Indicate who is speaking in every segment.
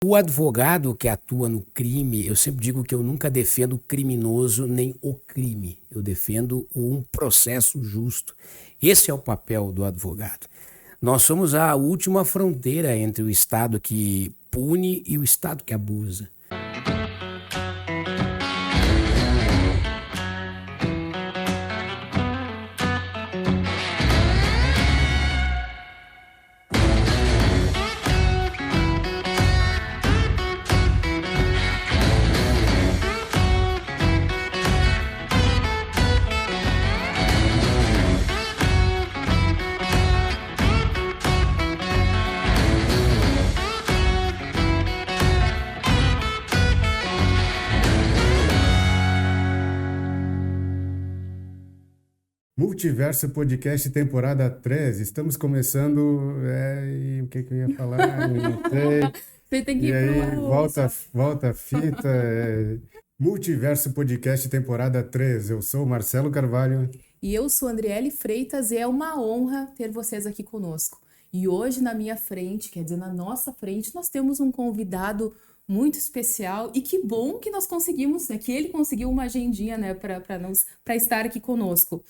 Speaker 1: O advogado que atua no crime, eu sempre digo que eu nunca defendo o criminoso nem o crime. Eu defendo um processo justo. Esse é o papel do advogado. Nós somos a última fronteira entre o Estado que pune e o Estado que abusa.
Speaker 2: Multiverso Podcast temporada 3. Estamos começando. E o que eu ia falar? Não sei.
Speaker 3: Você tem que
Speaker 2: E
Speaker 3: ir
Speaker 2: aí,
Speaker 3: pro
Speaker 2: volta a fita. Multiverso Podcast temporada 3. Eu sou o Marcelo Carvalho.
Speaker 3: E eu sou Andriele Freitas e é uma honra ter vocês aqui conosco. E hoje na minha frente, quer dizer, na nossa frente, nós temos um convidado muito especial e que bom que nós conseguimos, né, que ele conseguiu uma agendinha, né, para estar aqui conosco.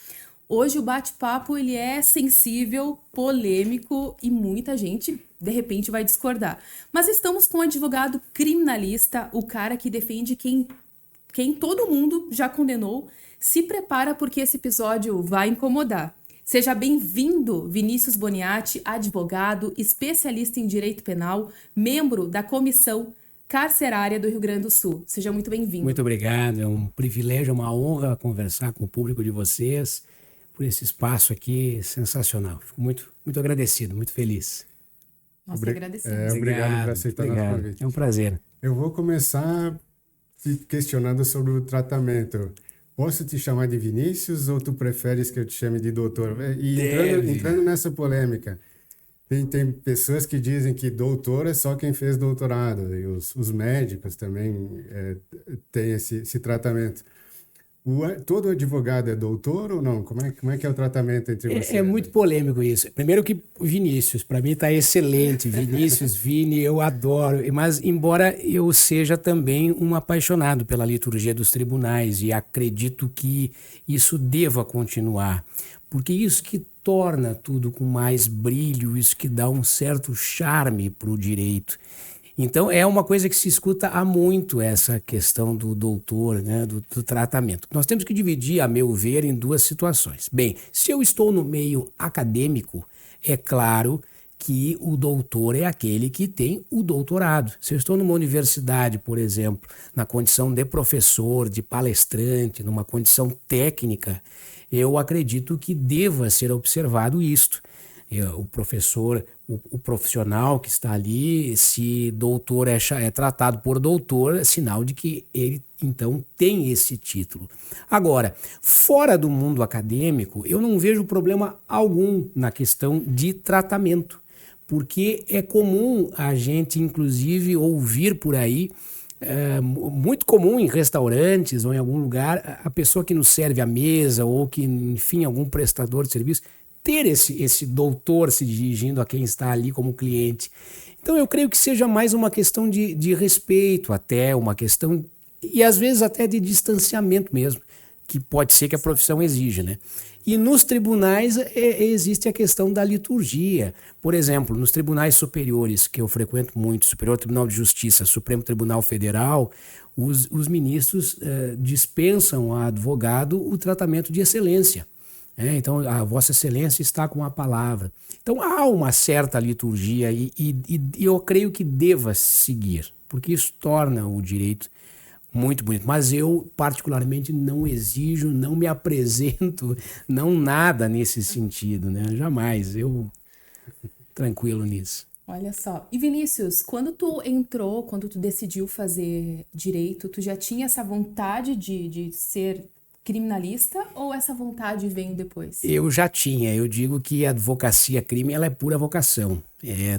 Speaker 3: Hoje o bate-papo ele é sensível, polêmico e muita gente de repente vai discordar. Mas estamos com um advogado criminalista, o cara que defende quem todo mundo já condenou. Se prepara porque esse episódio vai incomodar. Seja bem-vindo, Vinícius Boniati, advogado, especialista em direito penal, membro da Comissão Carcerária do Rio Grande do Sul. Seja muito bem-vindo.
Speaker 1: Muito obrigado, é um privilégio, uma honra conversar com o público de vocês por esse espaço aqui sensacional. Fico muito agradecido, muito feliz.
Speaker 3: Nós agradecemos.
Speaker 2: Obrigado por aceitar nosso convite.
Speaker 1: É um prazer.
Speaker 2: Eu vou começar te questionando sobre o tratamento. Posso te chamar de Vinícius ou tu preferes que eu te chame de doutor? E entrando nessa polêmica, tem pessoas que dizem que doutor é só quem fez doutorado, e os médicos também têm esse tratamento. Todo advogado é doutor ou não? Como é que é o tratamento entre vocês?
Speaker 1: É muito polêmico isso. Primeiro que Vinícius, para mim está excelente. Vinícius, Vini, eu adoro. Mas embora eu seja também um apaixonado pela liturgia dos tribunais e acredito que isso deva continuar. Porque isso que torna tudo com mais brilho, isso que dá um certo charme para o direito. Então, é uma coisa que se escuta há muito, essa questão do doutor, né, do tratamento. Nós temos que dividir, a meu ver, em duas situações. Bem, se eu estou no meio acadêmico, é claro que o doutor é aquele que tem o doutorado. Se eu estou numa universidade, por exemplo, na condição de professor, de palestrante, numa condição técnica, eu acredito que deva ser observado isto. O professor, o profissional que está ali, se doutor é tratado por doutor, é sinal de que ele, então, tem esse título. Agora, fora do mundo acadêmico, eu não vejo problema algum na questão de tratamento, porque é comum a gente, inclusive, ouvir por aí, muito comum em restaurantes ou em algum lugar, a pessoa que nos serve a mesa ou que, enfim, algum prestador de serviço, ter esse doutor se dirigindo a quem está ali como cliente. Então eu creio que seja mais uma questão de respeito, até uma questão, e às vezes até de distanciamento mesmo, que pode ser que a profissão exija, né? E nos tribunais existe a questão da liturgia. Por exemplo, nos tribunais superiores, que eu frequento muito, Superior Tribunal de Justiça, Supremo Tribunal Federal, os ministros dispensam a advogado o tratamento de excelência. Então, a Vossa Excelência está com a palavra. Então, há uma certa liturgia e eu creio que deva seguir, porque isso torna o direito muito bonito. Mas eu, particularmente, não exijo, não me apresento, não nada nesse sentido, né? Jamais. Eu tranquilo nisso.
Speaker 3: Olha só. E Vinícius, quando tu decidiu fazer direito, tu já tinha essa vontade de ser criminalista ou essa vontade veio depois?
Speaker 1: Eu já tinha. Eu digo que a advocacia crime ela é pura vocação.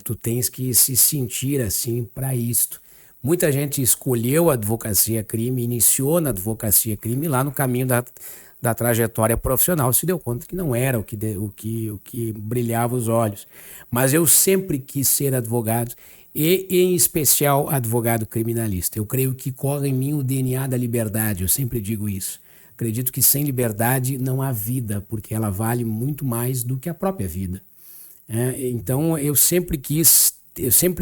Speaker 1: Tu tens que se sentir assim para isto. Muita gente escolheu a advocacia crime, iniciou na advocacia crime lá no caminho da trajetória profissional, se deu conta que não era o que brilhava os olhos. Mas eu sempre quis ser advogado e, em especial, advogado criminalista. Eu creio que corre em mim o DNA da liberdade, eu sempre digo isso. Acredito que sem liberdade não há vida, porque ela vale muito mais do que a própria vida. Então, eu sempre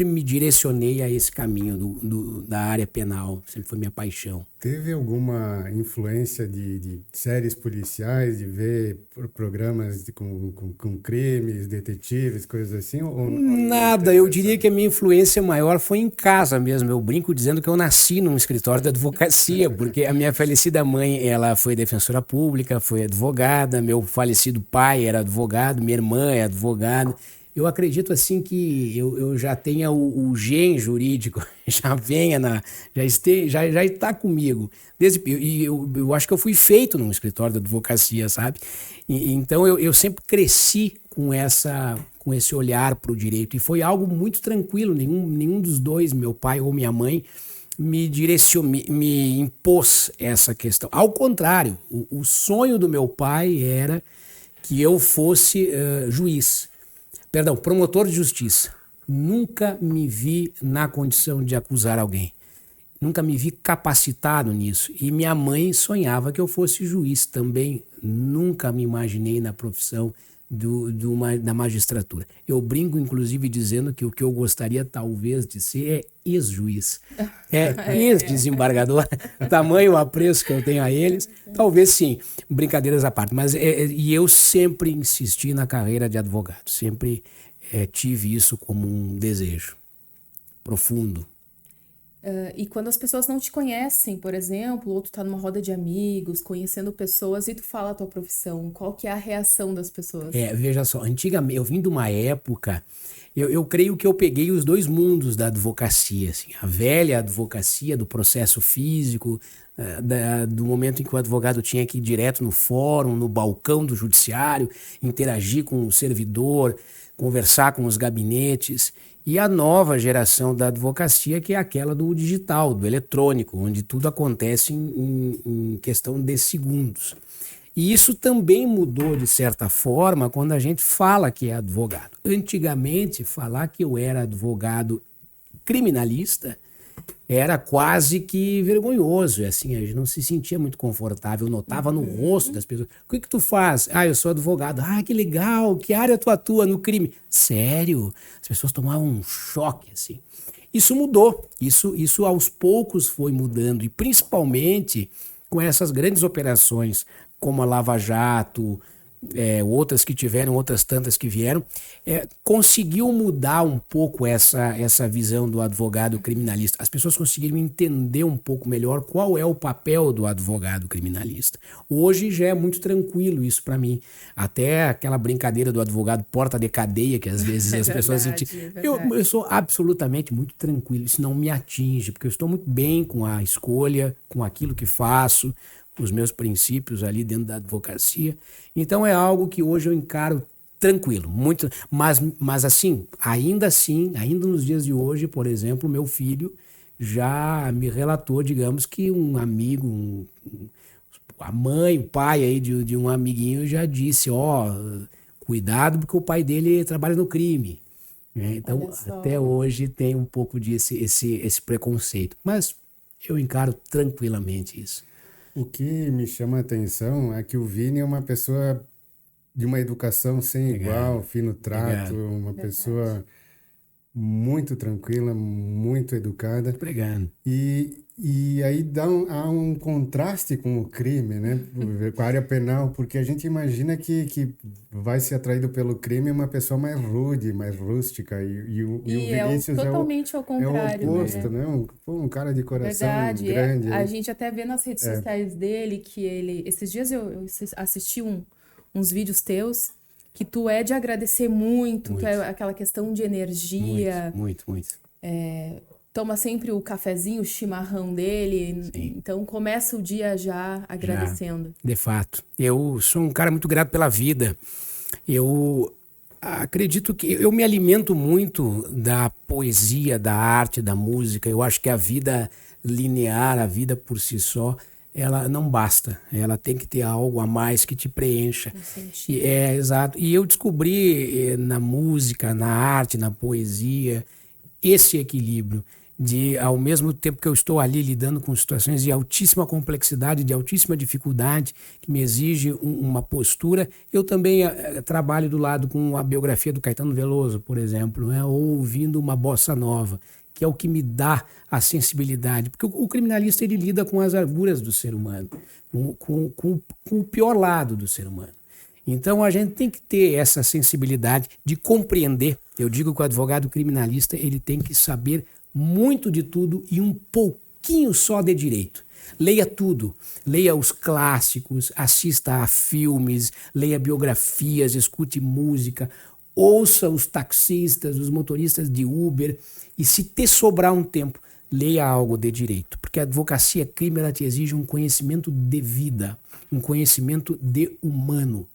Speaker 1: me direcionei a esse caminho da área penal, sempre foi minha paixão.
Speaker 2: Teve alguma influência de séries policiais, de ver programas com crimes, detetives, coisas assim?
Speaker 1: Nada, eu diria que a minha influência maior foi em casa mesmo. Eu brinco dizendo que eu nasci num escritório de advocacia, porque a minha falecida mãe, ela foi defensora pública, foi advogada, meu falecido pai era advogado, minha irmã é advogada. Eu acredito assim que eu já tenha o gen jurídico, já está comigo. Eu acho que eu fui feito num escritório de advocacia, sabe? Então eu sempre cresci com esse olhar para o direito. E foi algo muito tranquilo, nenhum dos dois, meu pai ou minha mãe, me impôs essa questão. Ao contrário, o sonho do meu pai era que eu fosse promotor de justiça. Nunca me vi na condição de acusar alguém. Nunca me vi capacitado nisso. E minha mãe sonhava que eu fosse juiz também. Nunca me imaginei na profissão da magistratura. Eu brinco, inclusive, dizendo que o que eu gostaria, talvez, de ser é ex-juiz. Ex-desembargador. Tamanho o apreço que eu tenho a eles. Talvez sim, brincadeiras à parte. Mas e eu sempre insisti na carreira de advogado. Sempre tive isso como um desejo profundo.
Speaker 3: E quando as pessoas não te conhecem, por exemplo, ou tu tá numa roda de amigos, conhecendo pessoas e tu fala a tua profissão, qual que é a reação das pessoas?
Speaker 1: Veja só, antigamente, eu vim de uma época, eu creio que eu peguei os dois mundos da advocacia, assim, a velha advocacia do processo físico, do momento em que o advogado tinha que ir direto no fórum, no balcão do judiciário, interagir com o servidor, conversar com os gabinetes. E a nova geração da advocacia, que é aquela do digital, do eletrônico, onde tudo acontece em questão de segundos. E isso também mudou, de certa forma, quando a gente fala que é advogado. Antigamente, falar que eu era advogado criminalista era quase que vergonhoso. Assim, a gente não se sentia muito confortável, eu notava no rosto das pessoas. O que tu faz? Eu sou advogado. Que legal, que área tu atua no crime? Sério? As pessoas tomavam um choque, assim. Isso mudou, isso aos poucos foi mudando, e principalmente com essas grandes operações, como a Lava Jato, outras que tiveram, outras tantas que vieram, conseguiu mudar um pouco essa visão do advogado criminalista. As pessoas conseguiram entender um pouco melhor qual é o papel do advogado criminalista. Hoje já é muito tranquilo isso para mim. Até aquela brincadeira do advogado porta de cadeia, que às vezes as pessoas... Eu sou absolutamente muito tranquilo, isso não me atinge, porque eu estou muito bem com a escolha, com aquilo que faço, os meus princípios ali dentro da advocacia. Então é algo que hoje eu encaro tranquilo, muito, mas assim, ainda nos dias de hoje, por exemplo, meu filho já me relatou, digamos, que um amigo, a mãe, o pai aí de um amiguinho já disse, cuidado porque o pai dele trabalha no crime. Então, até hoje tem um pouco esse preconceito, mas eu encaro tranquilamente isso.
Speaker 2: O que me chama a atenção é que o Vini é uma pessoa de uma educação sem igual, fino trato, uma pessoa muito tranquila, muito educada.
Speaker 1: Obrigado.
Speaker 2: E aí há um contraste com o crime, né? Com a área penal, porque a gente imagina que vai ser atraído pelo crime uma pessoa mais rude, mais rústica. E o Vinícius
Speaker 3: totalmente ao contrário.
Speaker 2: É o oposto, né? Um cara de coração grande.
Speaker 3: A gente até vê nas redes sociais dele que ele... Esses dias eu assisti uns vídeos teus que tu é de agradecer muito. Tu é aquela questão de energia.
Speaker 1: Muito.
Speaker 3: Toma sempre o cafezinho, o chimarrão dele.
Speaker 1: Sim.
Speaker 3: Então começa o dia já agradecendo.
Speaker 1: De fato. Eu sou um cara muito grato pela vida. Eu acredito que eu me alimento muito da poesia, da arte, da música. Eu acho que a vida linear, a vida por si só, ela não basta. Ela tem que ter algo a mais que te preencha. Exato. E eu descobri na música, na arte, na poesia, esse equilíbrio de, ao mesmo tempo que eu estou ali lidando com situações de altíssima complexidade, de altíssima dificuldade, que me exige uma postura, eu também trabalho do lado com a biografia do Caetano Veloso, por exemplo, né? Ou ouvindo uma bossa nova, que é o que me dá a sensibilidade. Porque o criminalista ele lida com as arguras do ser humano, com o pior lado do ser humano. Então a gente tem que ter essa sensibilidade de compreender. Eu digo que o advogado criminalista ele tem que saber muito de tudo e um pouquinho só de direito. Leia tudo, leia os clássicos, assista a filmes, leia biografias, escute música, ouça os taxistas, os motoristas de Uber e se te sobrar um tempo, leia algo de direito, porque a advocacia crime ela te exige um conhecimento de vida, um conhecimento de humano,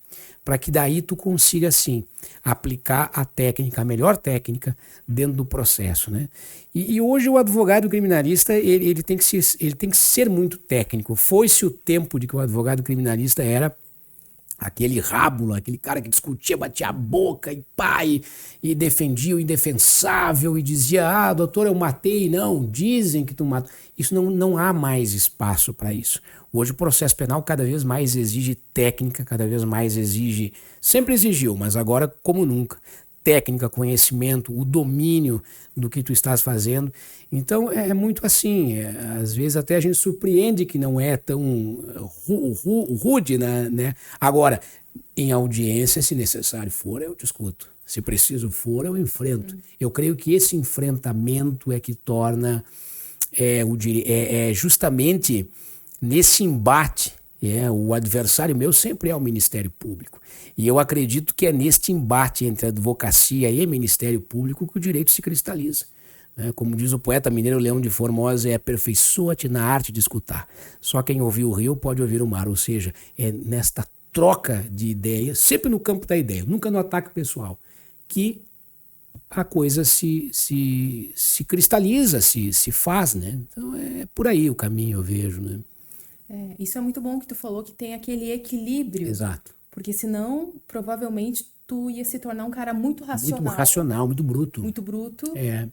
Speaker 1: para que daí tu consiga, sim, aplicar a técnica, a melhor técnica dentro do processo, né? E hoje o advogado criminalista, ele tem que ser muito técnico. Foi-se o tempo de que o advogado criminalista era aquele rábulo, aquele cara que discutia, batia a boca e e defendia o indefensável e dizia, doutor, eu matei. Não, dizem que tu matou. Isso não há mais espaço para isso. Hoje o processo penal cada vez mais exige técnica, cada vez mais exige, sempre exigiu, mas agora como nunca, técnica, conhecimento, o domínio do que tu estás fazendo. Então é muito assim, às vezes até a gente surpreende que não é tão rude, né? Agora, em audiência, se necessário for, eu discuto. Se preciso for, eu enfrento. Eu creio que esse enfrentamento é que torna justamente nesse embate, o adversário meu sempre é o Ministério Público. E eu acredito que é neste embate entre advocacia e Ministério Público que o direito se cristaliza. Como diz o poeta mineiro Leão de Formosa, aperfeiçoa-te na arte de escutar. Só quem ouviu o rio pode ouvir o mar. Ou seja, é nesta troca de ideias, sempre no campo da ideia, nunca no ataque pessoal, que a coisa se cristaliza, se faz, né? Então é por aí o caminho, eu vejo, né?
Speaker 3: Isso é muito bom que tu falou, que tem aquele equilíbrio.
Speaker 1: Exato.
Speaker 3: Porque senão, provavelmente, tu ia se tornar um cara muito racional.
Speaker 1: Muito racional, muito bruto.
Speaker 3: Muito bruto.
Speaker 1: É.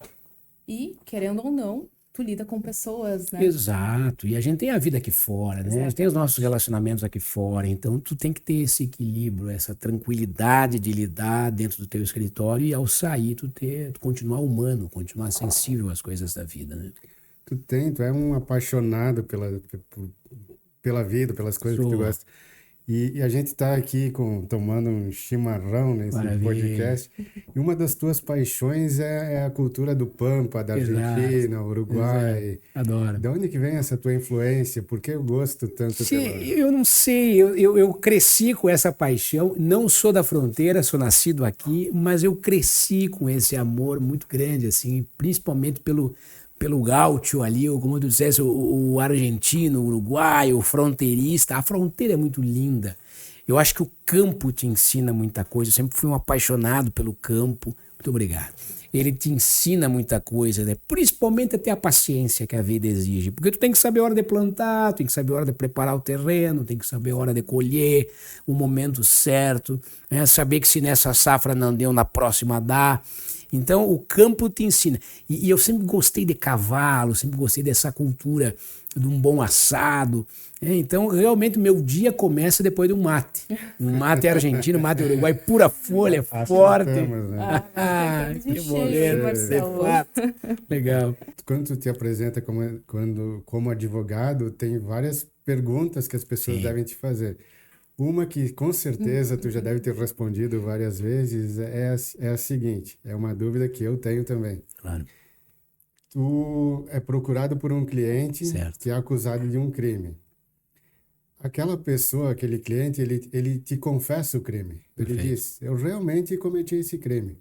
Speaker 3: E, querendo ou não, tu lida com pessoas, né?
Speaker 1: Exato. E a gente tem a vida aqui fora, né? A gente tem os nossos relacionamentos aqui fora. Então, tu tem que ter esse equilíbrio, essa tranquilidade de lidar dentro do teu escritório e, ao sair, tu continuar humano, continuar sensível às coisas da vida, né?
Speaker 2: Tu é um apaixonado pela vida, pelas coisas que tu gosta. E a gente está aqui tomando um chimarrão nesse podcast. E uma das tuas paixões é a cultura do Pampa, da Argentina, Uruguai.
Speaker 1: Adoro.
Speaker 2: De onde que vem essa tua influência? Por que eu gosto tanto pela...
Speaker 1: Eu não sei, eu cresci com essa paixão. Não sou da fronteira, sou nascido aqui, mas eu cresci com esse amor muito grande, assim, principalmente pelo gaúcho ali, ou como tu dissesse, o argentino, o uruguaio, o fronteirista. A fronteira é muito linda. Eu acho que o campo te ensina muita coisa. Eu sempre fui um apaixonado pelo campo. Muito obrigado. Ele te ensina muita coisa, né? Principalmente até a paciência que a vida exige. Porque tu tem que saber a hora de plantar, tem que saber a hora de preparar o terreno, tem que saber a hora de colher, o momento certo, né? Saber que se nessa safra não deu, na próxima dá. Então, o campo te ensina. E eu sempre gostei de cavalo, sempre gostei dessa cultura de um bom assado. Então, realmente, meu dia começa depois de um mate. Um mate argentino, um mate uruguai, pura folha, forte.
Speaker 3: Que momento,
Speaker 1: Legal.
Speaker 2: Quando tu te apresenta como advogado, tem várias perguntas que as pessoas devem te fazer. Uma que com certeza tu já deve ter respondido várias vezes é a seguinte, é uma dúvida que eu tenho também.
Speaker 1: Claro.
Speaker 2: Tu é procurado por um cliente que é acusado de um crime. Aquela pessoa, aquele cliente, ele te confessa o crime. Perfeito. Ele diz, eu realmente cometi esse crime.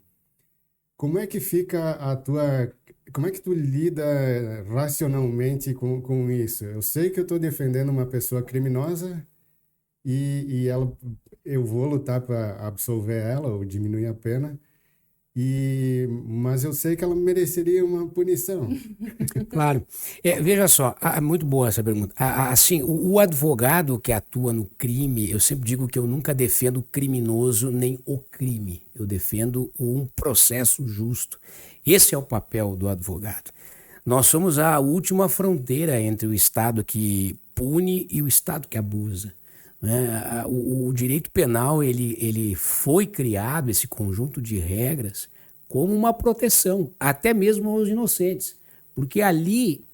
Speaker 2: Como é que fica como é que tu lida racionalmente com isso? Eu sei que eu estou defendendo uma pessoa criminosa, e eu vou lutar para absolver ela ou diminuir a pena, Mas eu sei que ela mereceria uma punição.
Speaker 1: Claro. Veja só, muito boa essa pergunta. Assim, o advogado que atua no crime, eu sempre digo que eu nunca defendo o criminoso nem o crime. Eu defendo um processo justo. Esse é o papel do advogado. Nós somos a última fronteira entre o Estado que pune e o Estado que abusa, né? O direito penal ele foi criado, esse conjunto de regras, como uma proteção, até mesmo aos inocentes, porque ali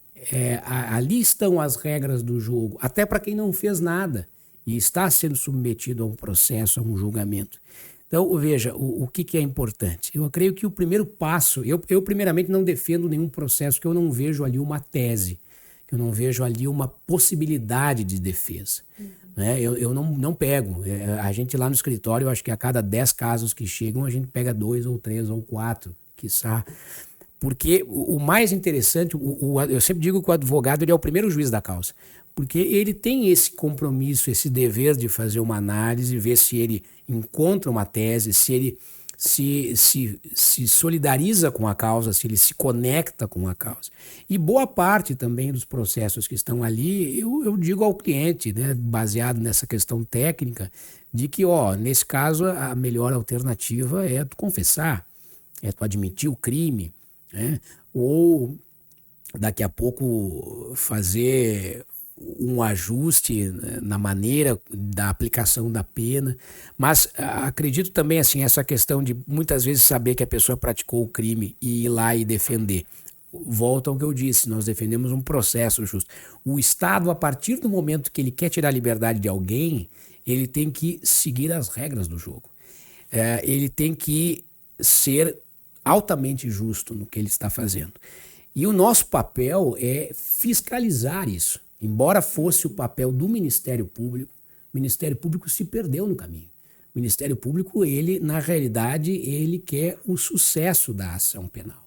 Speaker 1: estão as regras do jogo, até para quem não fez nada e está sendo submetido a um processo, a um julgamento. Então, veja, o que é importante? Eu creio que o primeiro passo, eu primeiramente não defendo nenhum processo que eu não vejo ali uma tese, que eu não vejo ali uma possibilidade de defesa. Né? Eu não pego. A gente lá no escritório, eu acho que a cada 10 casos que chegam, a gente pega 2 ou 3 ou 4, quiçá. Porque o mais interessante, eu sempre digo que o advogado ele é o primeiro juiz da causa, porque ele tem esse compromisso, esse dever de fazer uma análise, ver se ele encontra uma tese, se ele se solidariza com a causa, se ele se conecta com a causa. E boa parte também dos processos que estão ali, eu digo ao cliente, né, baseado nessa questão técnica, de que, nesse caso, a melhor alternativa é tu confessar, é tu admitir o crime, né? Ou daqui a pouco fazer um ajuste na maneira da aplicação da pena, mas acredito também assim, essa questão de muitas vezes saber que a pessoa praticou o crime e ir lá e defender. Volta ao que eu disse, nós defendemos um processo justo. O Estado, a partir do momento que ele quer tirar a liberdade de alguém, ele tem que seguir as regras do jogo. Ele tem que ser altamente justo no que ele está fazendo. E o nosso papel é fiscalizar isso. Embora fosse o papel do Ministério Público, o Ministério Público se perdeu no caminho. O Ministério Público, ele, na realidade, ele quer o sucesso da ação penal.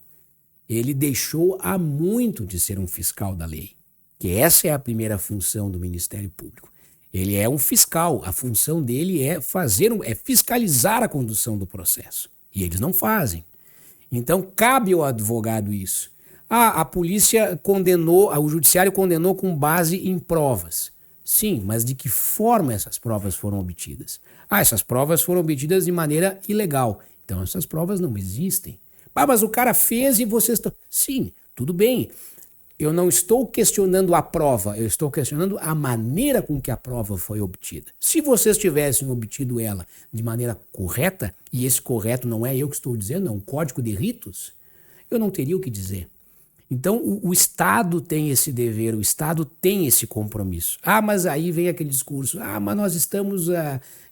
Speaker 1: Ele deixou há muito de ser um fiscal da lei, que essa é a primeira função do Ministério Público. Ele é um fiscal, a função dele é fiscalizar a condução do processo. E eles não fazem. Então, cabe ao advogado isso. A polícia condenou, o judiciário condenou com base em provas. Sim, mas de que forma essas provas foram obtidas? Essas provas foram obtidas de maneira ilegal. Então, essas provas não existem. Mas o cara fez e vocês estão... Sim, tudo bem. Eu não estou questionando a prova, eu estou questionando a maneira com que a prova foi obtida. Se vocês tivessem obtido ela de maneira correta, e esse correto não é eu que estou dizendo, é um código de ritos, eu não teria o que dizer. Então, o Estado tem esse dever, o Estado tem esse compromisso. Mas aí vem aquele discurso, mas nós estamos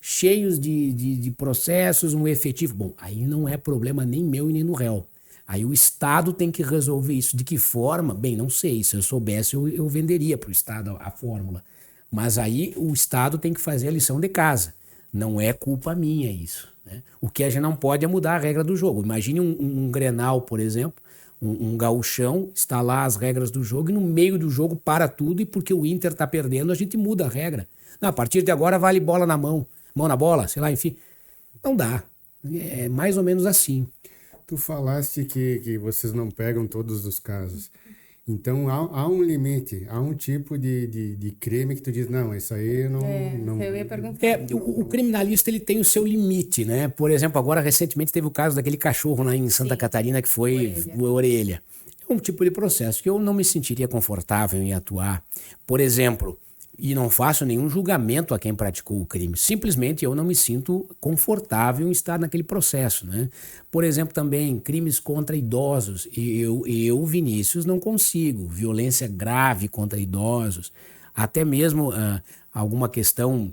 Speaker 1: cheios de processos, um efetivo. Bom, aí não é problema nem meu e nem do réu. Aí o Estado tem que resolver isso. De que forma? Bem, não sei. Se eu soubesse, eu venderia para o Estado a fórmula. Mas aí o Estado tem que fazer a lição de casa. Não é culpa minha isso, né? O que a gente não pode é mudar a regra do jogo. Imagine um Grenal, por exemplo, um gauchão, está lá as regras do jogo e no meio do jogo para tudo e porque o Inter está perdendo a gente muda a regra. Não, a partir de agora vale bola na mão na bola, sei lá, enfim. Não dá. É mais ou menos assim.
Speaker 2: Tu falaste que vocês não pegam todos os casos. Então, há um limite, há um tipo de crime que tu diz, não, isso aí não...
Speaker 3: Eu ia perguntar.
Speaker 1: O criminalista ele tem o seu limite, né? Por exemplo, agora recentemente teve o caso daquele cachorro lá em Santa Catarina que foi orelha. É um tipo de processo que eu não me sentiria confortável em atuar. Por exemplo, e não faço nenhum julgamento a quem praticou o crime. Simplesmente eu não me sinto confortável em estar naquele processo, né? Por exemplo, também crimes contra idosos. Eu, Vinícius, não consigo. Violência grave contra idosos. Até mesmo alguma questão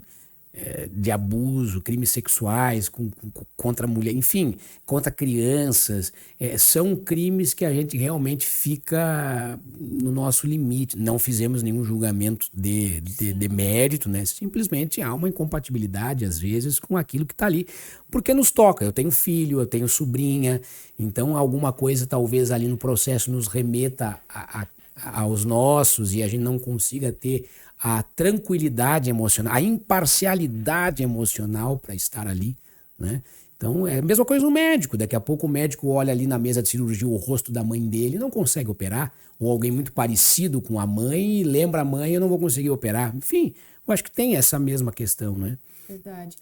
Speaker 1: de abuso, crimes sexuais contra mulher, enfim, contra crianças. São crimes que a gente realmente fica no nosso limite. Não fizemos nenhum julgamento de mérito, né? Simplesmente há uma incompatibilidade, às vezes, com aquilo que está ali. Porque nos toca. Eu tenho filho, eu tenho sobrinha, então alguma coisa talvez ali no processo nos remeta aos nossos e a gente não consiga ter a tranquilidade emocional, a imparcialidade emocional para estar ali, né? Então, é a mesma coisa no médico. Daqui a pouco o médico olha ali na mesa de cirurgia o rosto da mãe dele e não consegue operar. Ou alguém muito parecido com a mãe e lembra a mãe, eu não vou conseguir operar. Enfim, eu acho que tem essa mesma questão, né?
Speaker 3: Verdade.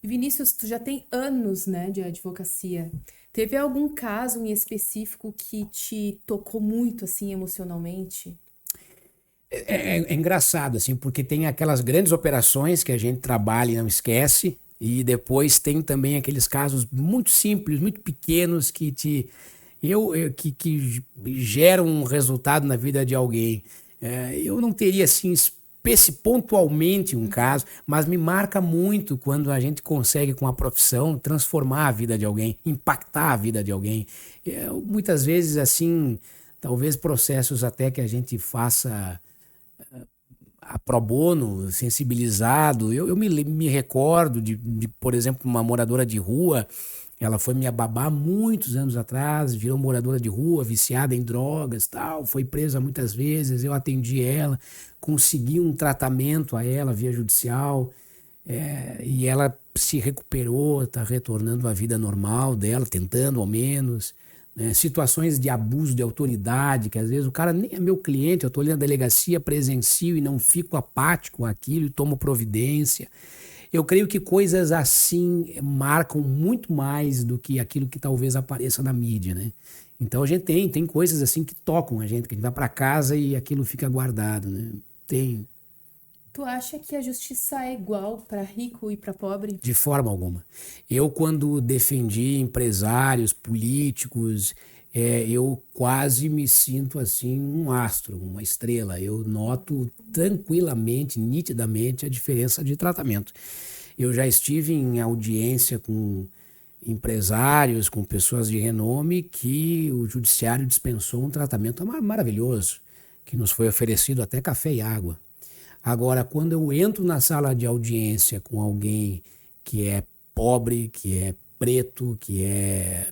Speaker 3: E Vinícius, tu já tem anos, né, de advocacia. Teve algum caso em específico que te tocou muito, assim, emocionalmente?
Speaker 1: É engraçado, assim, porque tem aquelas grandes operações que a gente trabalha e não esquece, e depois tem também aqueles casos muito simples, muito pequenos que geram um resultado na vida de alguém. Eu não teria, assim, pontualmente um caso, mas me marca muito quando a gente consegue, com a profissão, transformar a vida de alguém, impactar a vida de alguém. Muitas vezes, assim, talvez processos até que a gente faça a pro bono, sensibilizado. Eu me recordo de, por exemplo, uma moradora de rua. Ela foi minha babá muitos anos atrás, virou moradora de rua, viciada em drogas, tal, foi presa muitas vezes, eu atendi ela, consegui um tratamento a ela via judicial, e ela se recuperou, está retornando à vida normal dela, tentando ao menos. Situações de abuso de autoridade, que às vezes o cara nem é meu cliente, eu estou ali na delegacia, presencio e não fico apático àquilo e tomo providência. Eu creio que coisas assim marcam muito mais do que aquilo que talvez apareça na mídia, né? Então a gente tem coisas assim que tocam a gente, que a gente vai para casa e aquilo fica guardado, né? Tem.
Speaker 3: Tu acha que a justiça é igual para rico e para pobre?
Speaker 1: De forma alguma. Eu, quando defendi empresários, políticos, eu quase me sinto assim um astro, uma estrela. Eu noto tranquilamente, nitidamente a diferença de tratamento. Eu já estive em audiência com empresários, com pessoas de renome, que o judiciário dispensou um tratamento maravilhoso, que nos foi oferecido até café e água. Agora, quando eu entro na sala de audiência com alguém que é pobre, que é preto, que é,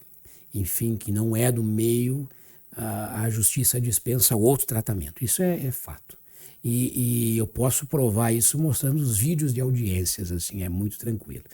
Speaker 1: enfim, que não é do meio, a justiça dispensa outro tratamento. Isso é fato. E eu posso provar isso mostrando os vídeos de audiências, assim, é muito tranquilo.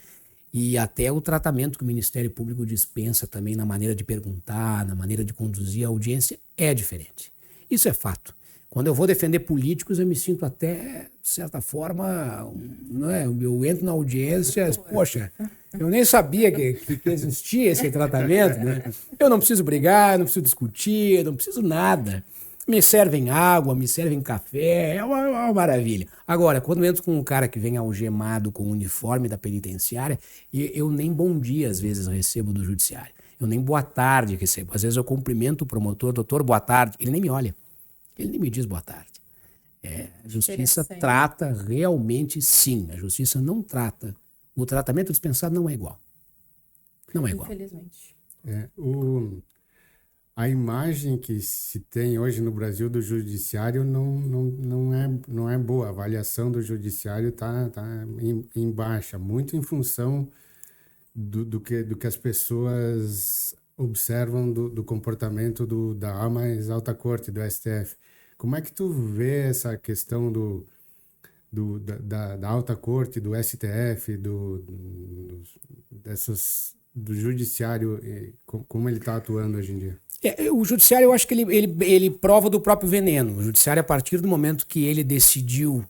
Speaker 1: E até o tratamento que o Ministério Público dispensa também na maneira de perguntar, na maneira de conduzir a audiência, é diferente. Isso é fato. Quando eu vou defender políticos, eu me sinto até, de certa forma, não é? Eu entro na audiência, poxa, eu nem sabia que existia esse tratamento, né? Eu não preciso brigar, não preciso discutir, não preciso nada. Me servem água, me servem café, é uma maravilha. Agora, quando eu entro com um cara que vem algemado com o uniforme da penitenciária, eu nem bom dia, às vezes, recebo do judiciário. Eu nem boa tarde recebo. Às vezes eu cumprimento o promotor, doutor, boa tarde. Ele nem me olha. Ele nem me diz boa tarde. A justiça trata realmente, sim. A justiça não trata. O tratamento dispensado não é igual. Não é igual.
Speaker 3: Infelizmente.
Speaker 2: A imagem que se tem hoje no Brasil do judiciário não é boa. A avaliação do judiciário está em baixa, muito em função do que as pessoas observam do comportamento da mais alta corte, do STF. Como é que tu vê essa questão da alta corte, do STF, do judiciário, como ele está atuando hoje em dia?
Speaker 1: O judiciário, eu acho que ele prova do próprio veneno. O judiciário, a partir do momento que ele decidiu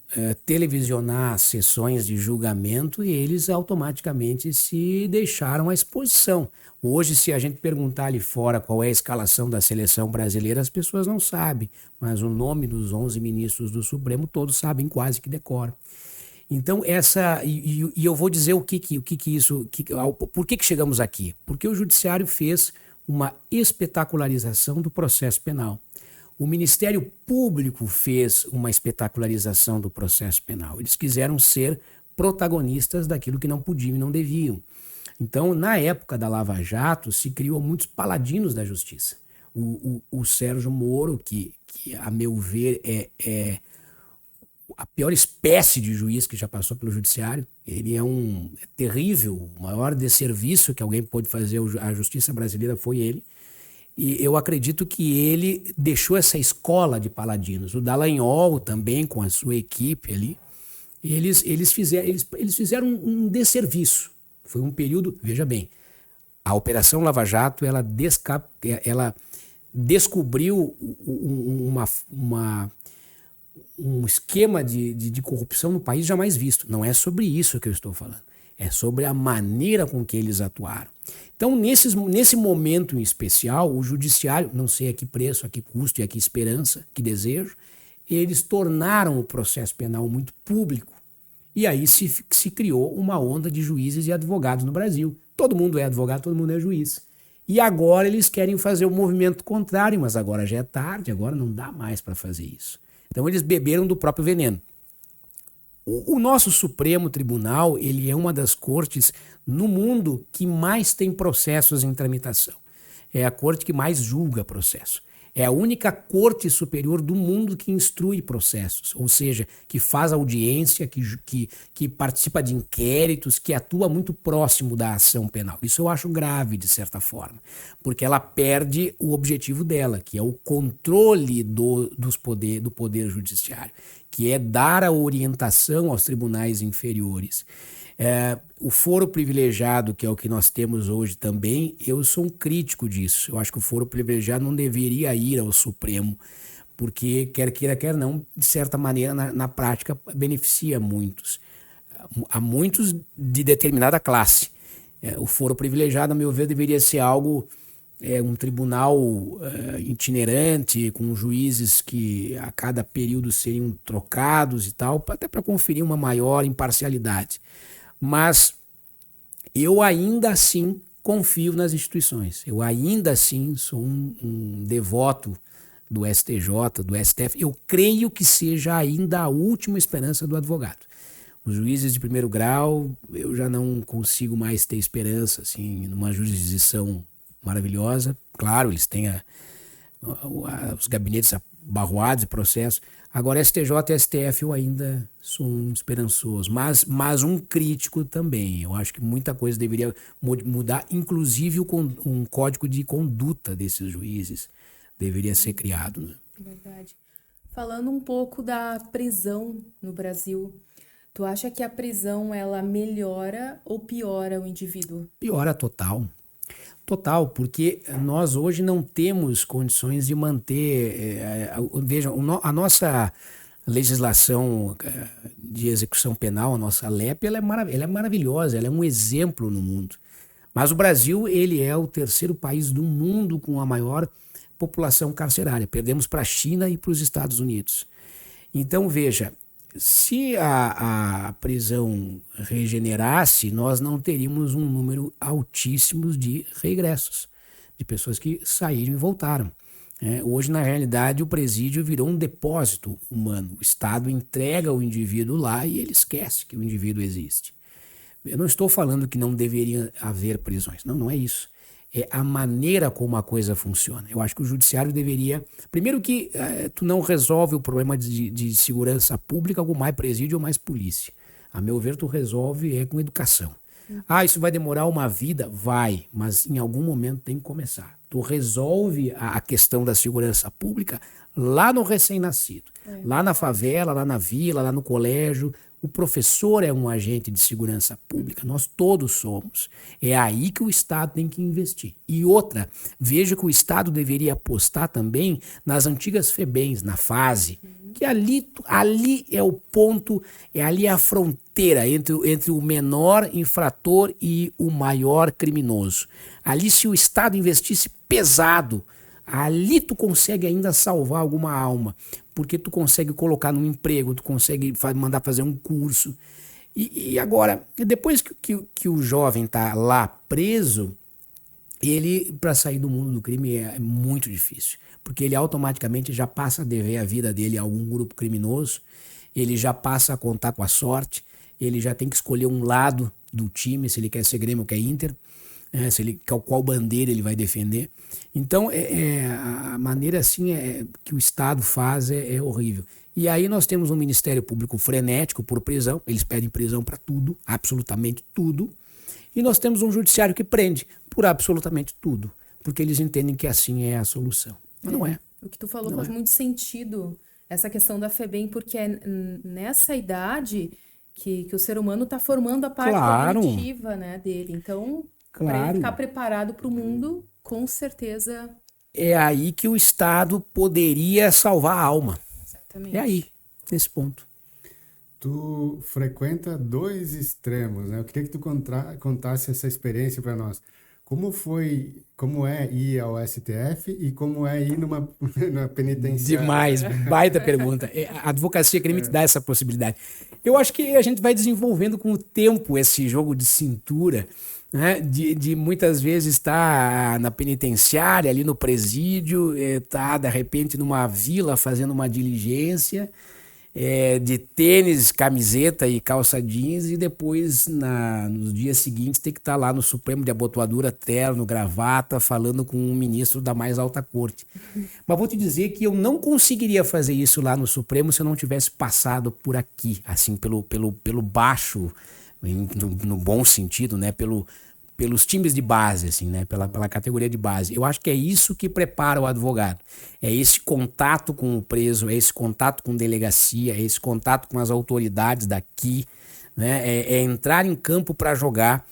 Speaker 1: televisionar sessões de julgamento, eles automaticamente se deixaram à exposição. Hoje, se a gente perguntar ali fora qual é a escalação da seleção brasileira, as pessoas não sabem, mas o nome dos 11 ministros do Supremo todos sabem quase que decoram. Então, e eu vou dizer por que chegamos aqui? Porque o judiciário fez uma espetacularização do processo penal. O Ministério Público fez uma espetacularização do processo penal. Eles quiseram ser protagonistas daquilo que não podiam e não deviam. Então, na época da Lava Jato, se criou muitos paladinos da justiça. O Sérgio Moro, que a meu ver é a pior espécie de juiz que já passou pelo judiciário. Ele é terrível, o maior desserviço que alguém pôde fazer à justiça brasileira foi ele. E eu acredito que ele deixou essa escola de paladinos. O Dallagnol também, com a sua equipe ali, eles fizeram um desserviço. Foi um período, veja bem, A Operação Lava Jato, ela descobriu um esquema de corrupção no país jamais visto. Não é sobre isso que eu estou falando. É sobre a maneira com que eles atuaram. Então, nesse momento em especial, o judiciário, não sei a que preço, a que custo e a que esperança, que desejo, eles tornaram o processo penal muito público. E aí se criou uma onda de juízes e advogados no Brasil. Todo mundo é advogado, todo mundo é juiz. E agora eles querem fazer o movimento contrário, mas agora já é tarde, agora não dá mais para fazer isso. Então eles beberam do próprio veneno. O nosso Supremo Tribunal, ele é uma das cortes no mundo que mais tem processos em tramitação. É a corte que mais julga processo. É a única corte superior do mundo que instrui processos, ou seja, que faz audiência, que participa de inquéritos, que atua muito próximo da ação penal. Isso eu acho grave, de certa forma, porque ela perde o objetivo dela, que é o controle do poder judiciário, que é dar a orientação aos tribunais inferiores. O foro privilegiado, que é o que nós temos hoje também, eu sou um crítico disso. Eu acho que o foro privilegiado não deveria ir ao Supremo, porque, quer queira, quer não, de certa maneira, na prática, beneficia muitos. A muitos de determinada classe. O foro privilegiado, a meu ver, deveria ser algo, um tribunal itinerante, com juízes que a cada período seriam trocados e tal, até para conferir uma maior imparcialidade. Mas eu ainda assim confio nas instituições. Eu ainda assim sou um devoto do STJ, do STF. Eu creio que seja ainda a última esperança do advogado. Os juízes de primeiro grau, eu já não consigo mais ter esperança assim, numa jurisdição maravilhosa. Claro, eles têm os gabinetes abarroados e processos. Agora, STJ e STF eu ainda sou um esperançoso, mas um crítico também. Eu acho que muita coisa deveria mudar, inclusive um código de conduta desses juízes deveria ser criado. Né?
Speaker 3: Verdade. Falando um pouco da prisão no Brasil, tu acha que a prisão ela melhora ou piora o indivíduo?
Speaker 1: Piora total. Total, porque nós hoje não temos condições de manter. Veja, a nossa legislação de execução penal, a nossa LEP, ela é maravilhosa, ela é um exemplo no mundo. Mas o Brasil, ele é o terceiro país do mundo com a maior população carcerária. Perdemos para a China e para os Estados Unidos. Então, veja, se a prisão regenerasse, nós não teríamos um número altíssimo de regressos, de pessoas que saíram e voltaram. Hoje, na realidade, o presídio virou um depósito humano. O Estado entrega o indivíduo lá e ele esquece que o indivíduo existe. Eu não estou falando que não deveria haver prisões. Não, não é isso. É a maneira como a coisa funciona. Eu acho que o judiciário deveria... Primeiro que tu não resolve o problema de segurança pública com mais presídio ou mais polícia. A meu ver, tu resolve com educação. Isso vai demorar uma vida? Vai, mas em algum momento tem que começar. Tu resolve a questão da segurança pública lá no recém-nascido. Lá na favela, lá na vila, lá no colégio. O professor é um agente de segurança pública, nós todos somos. É aí que o Estado tem que investir. E outra, veja que o Estado deveria apostar também nas antigas FEBEMs, na fase, que ali é o ponto, ali é a fronteira entre o menor infrator e o maior criminoso. Ali, se o Estado investisse pesado, ali tu consegue ainda salvar alguma alma, porque tu consegue colocar num emprego, tu consegue mandar fazer um curso. E agora, depois que o jovem está lá preso, ele, para sair do mundo do crime, é muito difícil, porque ele automaticamente já passa a dever a vida dele a algum grupo criminoso, ele já passa a contar com a sorte, ele já tem que escolher um lado do time, se ele quer ser Grêmio ou quer Inter, qual bandeira ele vai defender. Então, a maneira assim que o Estado faz é horrível. E aí nós temos um Ministério Público frenético por prisão, eles pedem prisão para tudo, absolutamente tudo, e nós temos um judiciário que prende por absolutamente tudo, porque eles entendem que assim é a solução. Mas não é.
Speaker 3: O que tu falou faz muito sentido, essa questão da FEBEM, porque é nessa idade que o ser humano está formando a parte cognitiva, né, dele. Então... Para ele ficar preparado para o mundo, com certeza.
Speaker 1: É aí que o Estado poderia salvar a alma.
Speaker 3: Exatamente.
Speaker 1: É aí, nesse ponto.
Speaker 2: Tu frequenta dois extremos, né? Eu queria que tu contasse essa experiência para nós. Como é ir ao STF e como é ir numa penitenciária?
Speaker 1: Demais, baita pergunta. A advocacia crime te dá essa possibilidade. Eu acho que a gente vai desenvolvendo com o tempo esse jogo de cintura, né? De muitas vezes estar na penitenciária, ali no presídio, estar de repente numa vila fazendo uma diligência, de tênis, camiseta e calça jeans, e depois nos dias seguintes ter que estar lá no Supremo de abotoadura, terno, gravata, falando com um ministro da mais alta corte. Mas vou te dizer que eu não conseguiria fazer isso lá no Supremo se eu não tivesse passado por aqui, assim, pelo baixo, no bom sentido, né? Pelos times de base, assim, né? Pela categoria de base. Eu acho que é isso que prepara o advogado. É esse contato com o preso, é esse contato com delegacia, é esse contato com as autoridades daqui, né? É entrar em campo para jogar,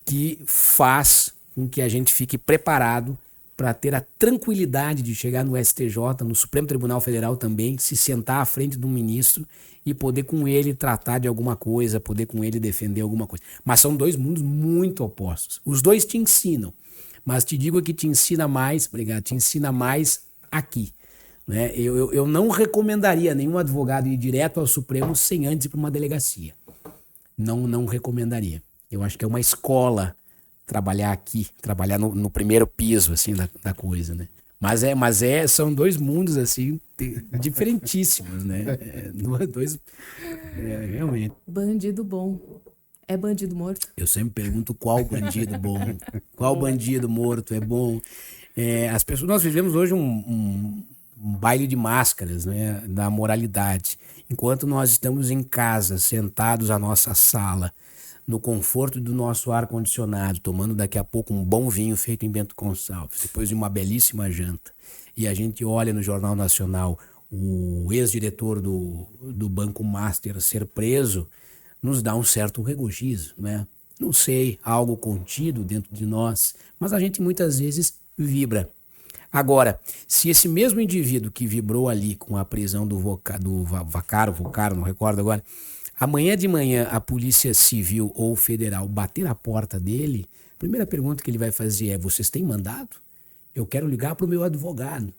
Speaker 1: que faz com que a gente fique preparado para ter a tranquilidade de chegar no STJ, no Supremo Tribunal Federal também, se sentar à frente de um ministro e poder com ele tratar de alguma coisa, poder com ele defender alguma coisa. Mas são dois mundos muito opostos. Os dois te ensinam, mas te digo que te ensina mais, te ensina mais aqui, né? Eu não recomendaria nenhum advogado ir direto ao Supremo sem antes ir para uma delegacia. Não recomendaria. Eu acho que é uma escola trabalhar aqui, trabalhar no primeiro piso, assim, da coisa, né? Mas são dois mundos, assim, diferentíssimos, né? Realmente.
Speaker 3: Bandido bom. É bandido morto?
Speaker 1: Eu sempre pergunto qual bandido bom, qual bandido morto é bom. Nós vivemos hoje um baile de máscaras, né, da moralidade. Enquanto nós estamos em casa, sentados à nossa sala, no conforto do nosso ar-condicionado, tomando daqui a pouco um bom vinho feito em Bento Gonçalves, depois de uma belíssima janta, e a gente olha no Jornal Nacional o ex-diretor do Banco Master ser preso, nos dá um certo regozijo, né? Não sei, algo contido dentro de nós, mas a gente muitas vezes vibra. Agora, se esse mesmo indivíduo que vibrou ali com a prisão do Vacaro, não recordo agora, amanhã de manhã a Polícia Civil ou Federal bater na porta dele, a primeira pergunta que ele vai fazer é: vocês têm mandado? Eu quero ligar para o meu advogado.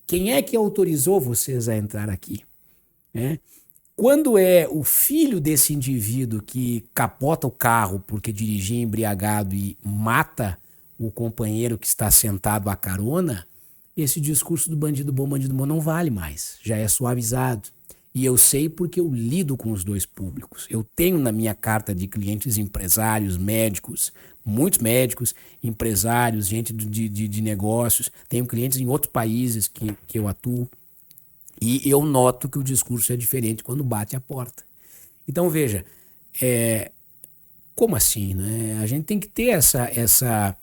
Speaker 1: Quem é que autorizou vocês a entrar aqui? Quando é o filho desse indivíduo que capota o carro porque dirigia embriagado e mata o companheiro que está sentado à carona, esse discurso do bandido bom não vale mais, já é suavizado. E eu sei porque eu lido com os dois públicos. Eu tenho na minha carta de clientes empresários, médicos, muitos médicos, empresários, gente de negócios. Tenho clientes em outros países que eu atuo. E eu noto que o discurso é diferente quando bate a porta. Então, veja, como assim, né? A gente tem que ter essa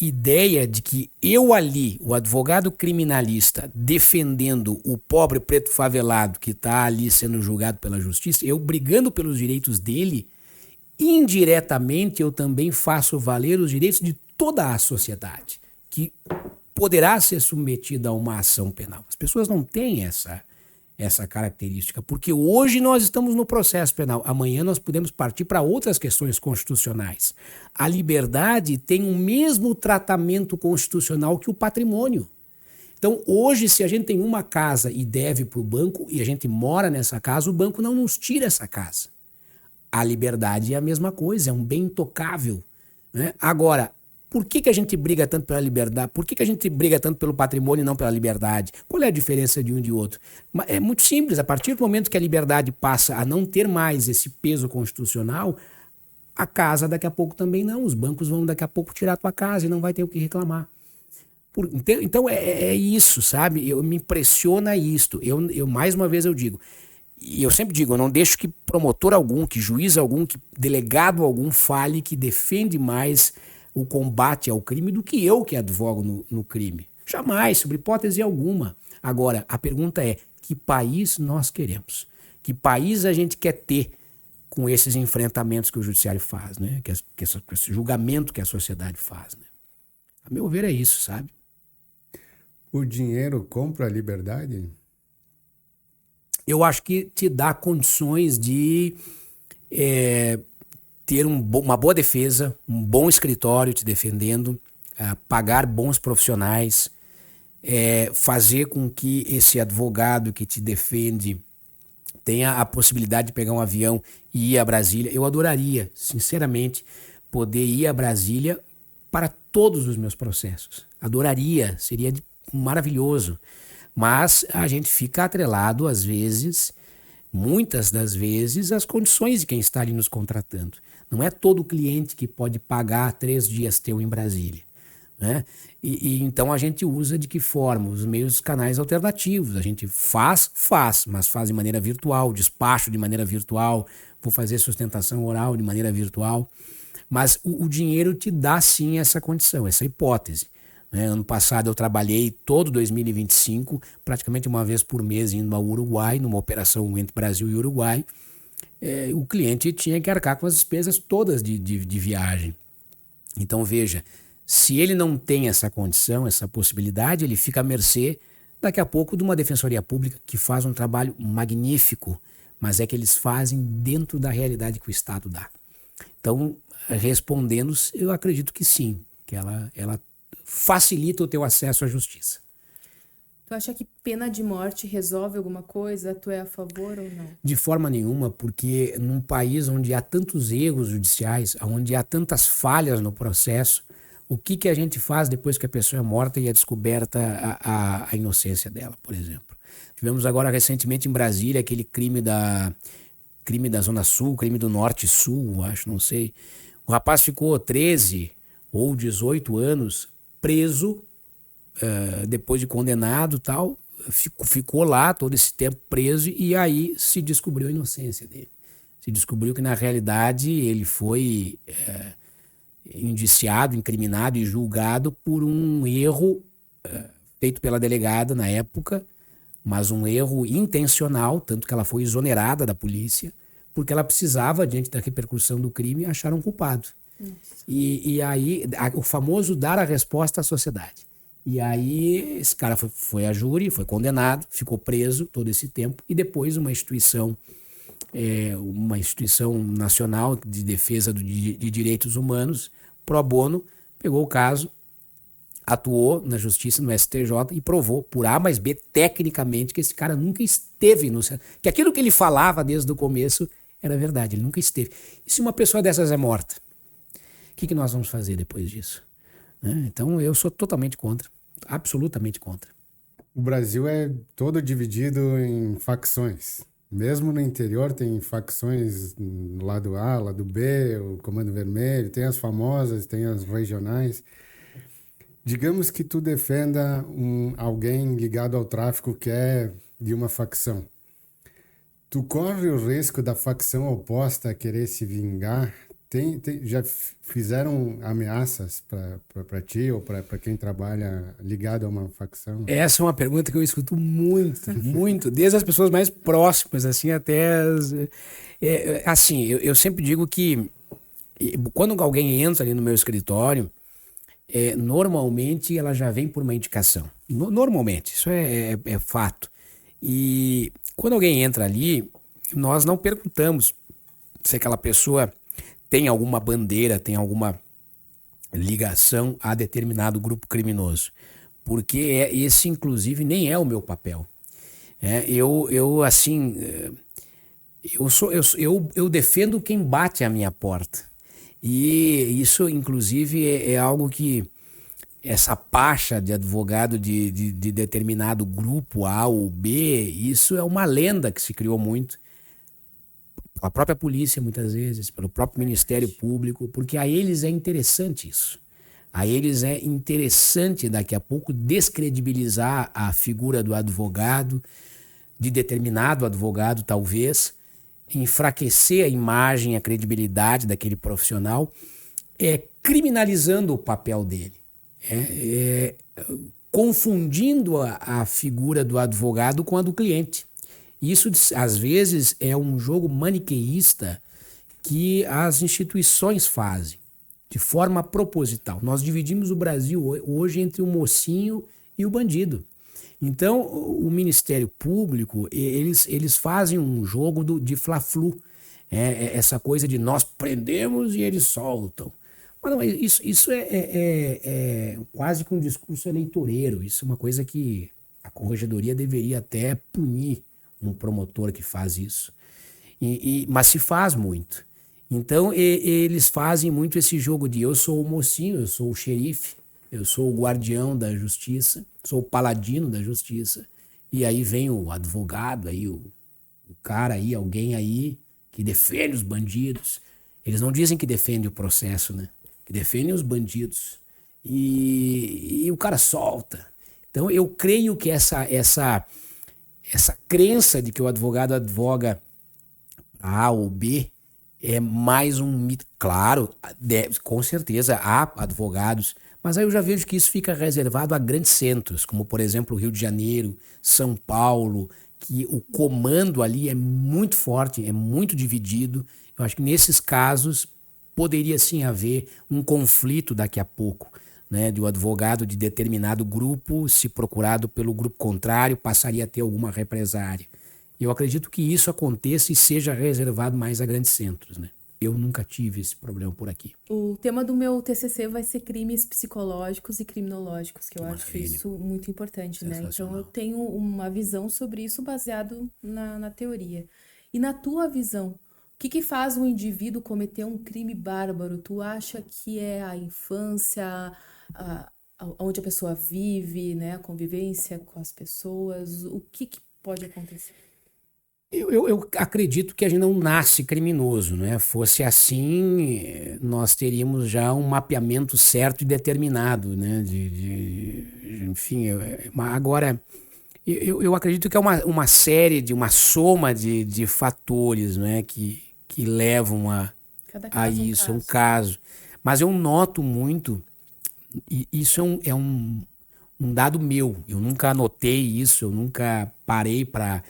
Speaker 1: ideia de que eu ali, o advogado criminalista, defendendo o pobre preto favelado que está ali sendo julgado pela justiça, eu brigando pelos direitos dele, indiretamente eu também faço valer os direitos de toda a sociedade, que poderá ser submetida a uma ação penal. As pessoas não têm essa característica, porque hoje nós estamos no processo penal, amanhã nós podemos partir para outras questões constitucionais. A liberdade tem o mesmo tratamento constitucional que o patrimônio. Então, hoje, se a gente tem uma casa e deve para o banco, e a gente mora nessa casa, o banco não nos tira essa casa. A liberdade é a mesma coisa, é um bem intocável, né? Agora, por que a gente briga tanto pela liberdade? Por que a gente briga tanto pelo patrimônio e não pela liberdade? Qual é a diferença de um e de outro? É muito simples. A partir do momento que a liberdade passa a não ter mais esse peso constitucional, a casa daqui a pouco também não. Os bancos vão daqui a pouco tirar a tua casa e não vai ter o que reclamar. Então é isso, sabe? Me impressiona isto. Eu mais uma vez eu digo, e eu sempre digo, eu não deixo que promotor algum, que juiz algum, que delegado algum fale que defende mais o combate ao crime do que eu que advogo no crime. Jamais, sobre hipótese alguma. Agora, a pergunta é: que país nós queremos? Que país a gente quer ter com esses enfrentamentos que o judiciário faz, né? Com esse julgamento que a sociedade faz, né? A meu ver é isso, sabe?
Speaker 2: O dinheiro compra a liberdade?
Speaker 1: Eu acho que te dá condições de ter uma boa defesa, um bom escritório te defendendo, pagar bons profissionais, fazer com que esse advogado que te defende tenha a possibilidade de pegar um avião e ir a Brasília. Eu adoraria, sinceramente, poder ir a Brasília para todos os meus processos. Adoraria, seria maravilhoso. Mas a gente fica atrelado, às vezes, muitas das vezes, às condições de quem está ali nos contratando. Não é todo cliente que pode pagar 3 dias teu em Brasília, né? Então a gente usa de que forma? Os meios canais alternativos. A gente faz, mas faz de maneira virtual, despacho de maneira virtual, vou fazer sustentação oral de maneira virtual. Mas o dinheiro te dá sim essa condição, essa hipótese, né? Ano passado eu trabalhei todo 2025, praticamente uma vez por mês indo ao Uruguai, numa operação entre Brasil e Uruguai. O cliente tinha que arcar com as despesas todas de viagem. Então veja, se ele não tem essa condição, essa possibilidade, ele fica à mercê, daqui a pouco, de uma defensoria pública que faz um trabalho magnífico, mas é que eles fazem dentro da realidade que o Estado dá. Então, respondendo, eu acredito que sim, que ela facilita o teu acesso à justiça.
Speaker 3: Tu acha que pena de morte resolve alguma coisa? Tu é a favor ou não?
Speaker 1: De forma nenhuma, porque num país onde há tantos erros judiciais, onde há tantas falhas no processo, o que a gente faz depois que a pessoa é morta e é descoberta a inocência dela, por exemplo? Tivemos agora recentemente em Brasília aquele crime da Zona Sul, crime do Norte Sul, acho, não sei. O rapaz ficou 13 ou 18 anos preso, depois de condenado e tal, ficou lá todo esse tempo preso e aí se descobriu a inocência dele. Se descobriu que na realidade ele foi indiciado, incriminado e julgado por um erro feito pela delegada na época, mas um erro intencional, tanto que ela foi exonerada da polícia, porque ela precisava, diante da repercussão do crime, achar um culpado. E aí, o famoso dar a resposta à sociedade. E aí, esse cara foi a júri, foi condenado, ficou preso todo esse tempo, e depois uma instituição nacional de defesa de direitos humanos, pro bono, pegou o caso, atuou na justiça, no STJ, e provou por A mais B, tecnicamente, que esse cara nunca esteve que aquilo que ele falava desde o começo era verdade, ele nunca esteve. E se uma pessoa dessas é morta? O que nós vamos fazer depois disso? Então eu sou totalmente contra, absolutamente contra.
Speaker 2: O Brasil é todo dividido em facções. Mesmo no interior tem facções no lado A, lado B, o Comando Vermelho, tem as famosas, tem as regionais. Digamos que tu defenda alguém ligado ao tráfico que é de uma facção. Tu corre o risco da facção oposta querer se vingar? Já fizeram ameaças para ti ou para quem trabalha ligado a uma facção?
Speaker 1: Essa é uma pergunta que eu escuto muito, desde as pessoas mais próximas, assim, até assim, eu sempre digo que quando alguém entra ali no meu escritório, normalmente ela já vem por uma indicação. Normalmente, isso é fato. E quando alguém entra ali, nós não perguntamos se aquela pessoa tem alguma bandeira, tem alguma ligação a determinado grupo criminoso. Porque esse, inclusive, nem é o meu papel. Eu defendo quem bate à minha porta. E isso, inclusive, é algo que essa pacha de advogado de determinado grupo A ou B, isso é uma lenda que se criou muito. Pela própria polícia, muitas vezes, pelo próprio Ministério Público, porque a eles é interessante isso. A eles é interessante, daqui a pouco, descredibilizar a figura do advogado, de determinado advogado, talvez, enfraquecer a imagem, a credibilidade daquele profissional, criminalizando o papel dele, confundindo a figura do advogado com a do cliente. Isso, às vezes, é um jogo maniqueísta que as instituições fazem de forma proposital. Nós dividimos o Brasil hoje entre o mocinho e o bandido. Então, o Ministério Público, eles fazem um jogo de fla-flu. Essa coisa de nós prendemos e eles soltam. Mas não, isso é quase que um discurso eleitoreiro. Isso é uma coisa que a Corregedoria deveria até punir um promotor que faz isso. Mas se faz muito. Então, eles fazem muito esse jogo de eu sou o mocinho, eu sou o xerife, eu sou o guardião da justiça, sou o paladino da justiça. E aí vem o advogado, aí o cara aí, alguém aí que defende os bandidos. Eles não dizem que defende o processo, né? Que defendem os bandidos. E o cara solta. Então, eu creio que essa crença de que o advogado advoga A ou B é mais um mito. Claro, com certeza há advogados, mas aí eu já vejo que isso fica reservado a grandes centros, como por exemplo o Rio de Janeiro, São Paulo, que o comando ali é muito forte, é muito dividido. Eu acho que nesses casos poderia sim haver um conflito daqui a pouco, né, de um advogado de determinado grupo, se procurado pelo grupo contrário, passaria a ter alguma represária. Eu acredito que isso aconteça e seja reservado mais a grandes centros, né? Eu nunca tive esse problema por aqui.
Speaker 3: O tema do meu TCC vai ser crimes psicológicos e criminológicos, que eu acho
Speaker 1: Maravilha.
Speaker 3: isso muito importante, né? Então
Speaker 1: Sensacional.
Speaker 3: eu tenho uma visão sobre isso baseado na teoria. E na tua visão, o que faz um indivíduo cometer um crime bárbaro? Tu acha que é a infância, onde a pessoa vive, né? A convivência com as pessoas? O que pode acontecer?
Speaker 1: Eu acredito que a gente não nasce criminoso, né? Fosse assim, nós teríamos já um mapeamento certo e determinado, né? Enfim, agora, eu acredito que é uma série, uma soma de fatores, né? Que levam
Speaker 3: Cada
Speaker 1: a
Speaker 3: caso é um
Speaker 1: isso, é um
Speaker 3: caso.
Speaker 1: caso. Mas eu noto muito, e isso é um dado meu, eu nunca anotei isso, eu nunca parei para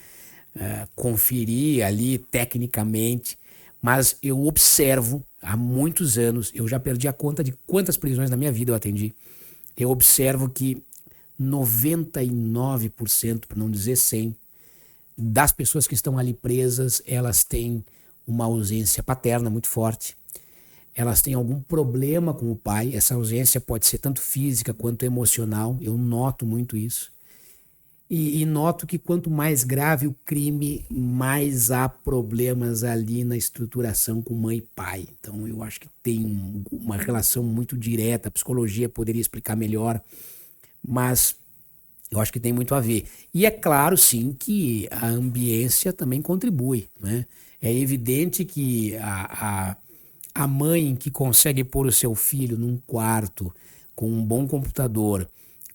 Speaker 1: conferir ali tecnicamente, mas eu observo há muitos anos, eu já perdi a conta de quantas prisões na minha vida eu atendi. Eu observo que 99%, para não dizer 100%, das pessoas que estão ali presas, elas têm uma ausência paterna muito forte. Elas têm algum problema com o pai. Essa ausência pode ser tanto física quanto emocional. Eu noto muito isso. E noto que quanto mais grave o crime, mais há problemas ali na estruturação com mãe e pai. Então eu acho que tem uma relação muito direta. A psicologia poderia explicar melhor, mas eu acho que tem muito a ver. E é claro, sim, que a ambiência também contribui, né? É evidente que a mãe que consegue pôr o seu filho num quarto com um bom computador,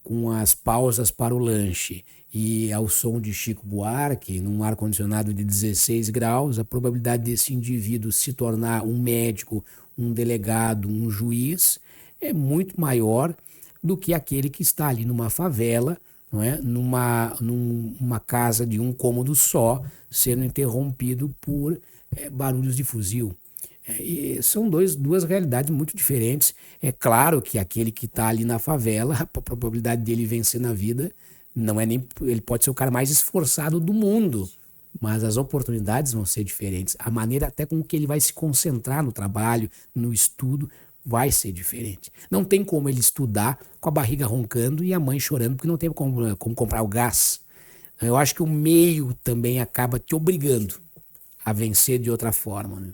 Speaker 1: com as pausas para o lanche e ao som de Chico Buarque, num ar-condicionado de 16 graus, a probabilidade desse indivíduo se tornar um médico, um delegado, um juiz, é muito maior do que aquele que está ali numa favela, não é? numa casa de um cômodo só, sendo interrompido por barulhos de fuzil. E são duas realidades muito diferentes. É claro que aquele que está ali na favela, a probabilidade dele vencer na vida não é nem... Ele pode ser o cara mais esforçado do mundo, mas as oportunidades vão ser diferentes. A maneira até com que ele vai se concentrar no trabalho, no estudo, vai ser diferente. Não tem como ele estudar com a barriga roncando e a mãe chorando porque não tem como comprar o gás. Eu acho que o meio também acaba te obrigando a vencer de outra forma, né?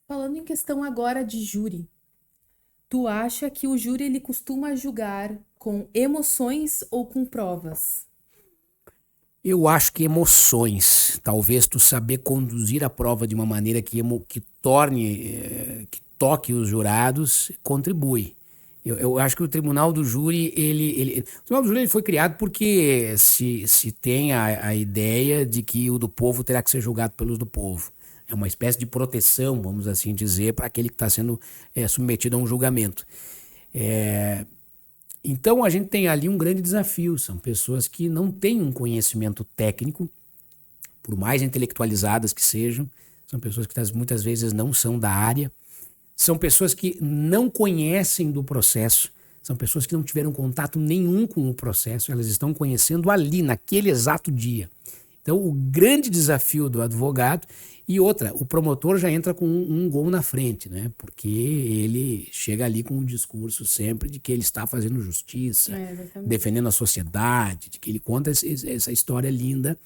Speaker 3: Falando em questão agora de júri, tu acha que o júri ele costuma julgar com emoções ou com provas?
Speaker 1: Eu acho que emoções. Talvez tu saber conduzir a prova de uma maneira que torne, que toque os jurados, contribui. Eu acho que o Tribunal do Júri, o Tribunal do Júri ele foi criado porque se tem a ideia de que o do povo terá que ser julgado pelos do povo. É uma espécie de proteção, vamos assim dizer, para aquele que está sendo submetido a um julgamento. Então a gente tem ali um grande desafio. São pessoas que não têm um conhecimento técnico, por mais intelectualizadas que sejam, são pessoas que muitas vezes não são da área, são pessoas que não conhecem do processo, são pessoas que não tiveram contato nenhum com o processo, elas estão conhecendo ali, naquele exato dia. Então, o grande desafio do advogado, e outra, o promotor já entra com um gol na frente, né? Porque ele chega ali com um discurso sempre de que ele está fazendo justiça, defendendo a sociedade, de que ele conta essa história linda,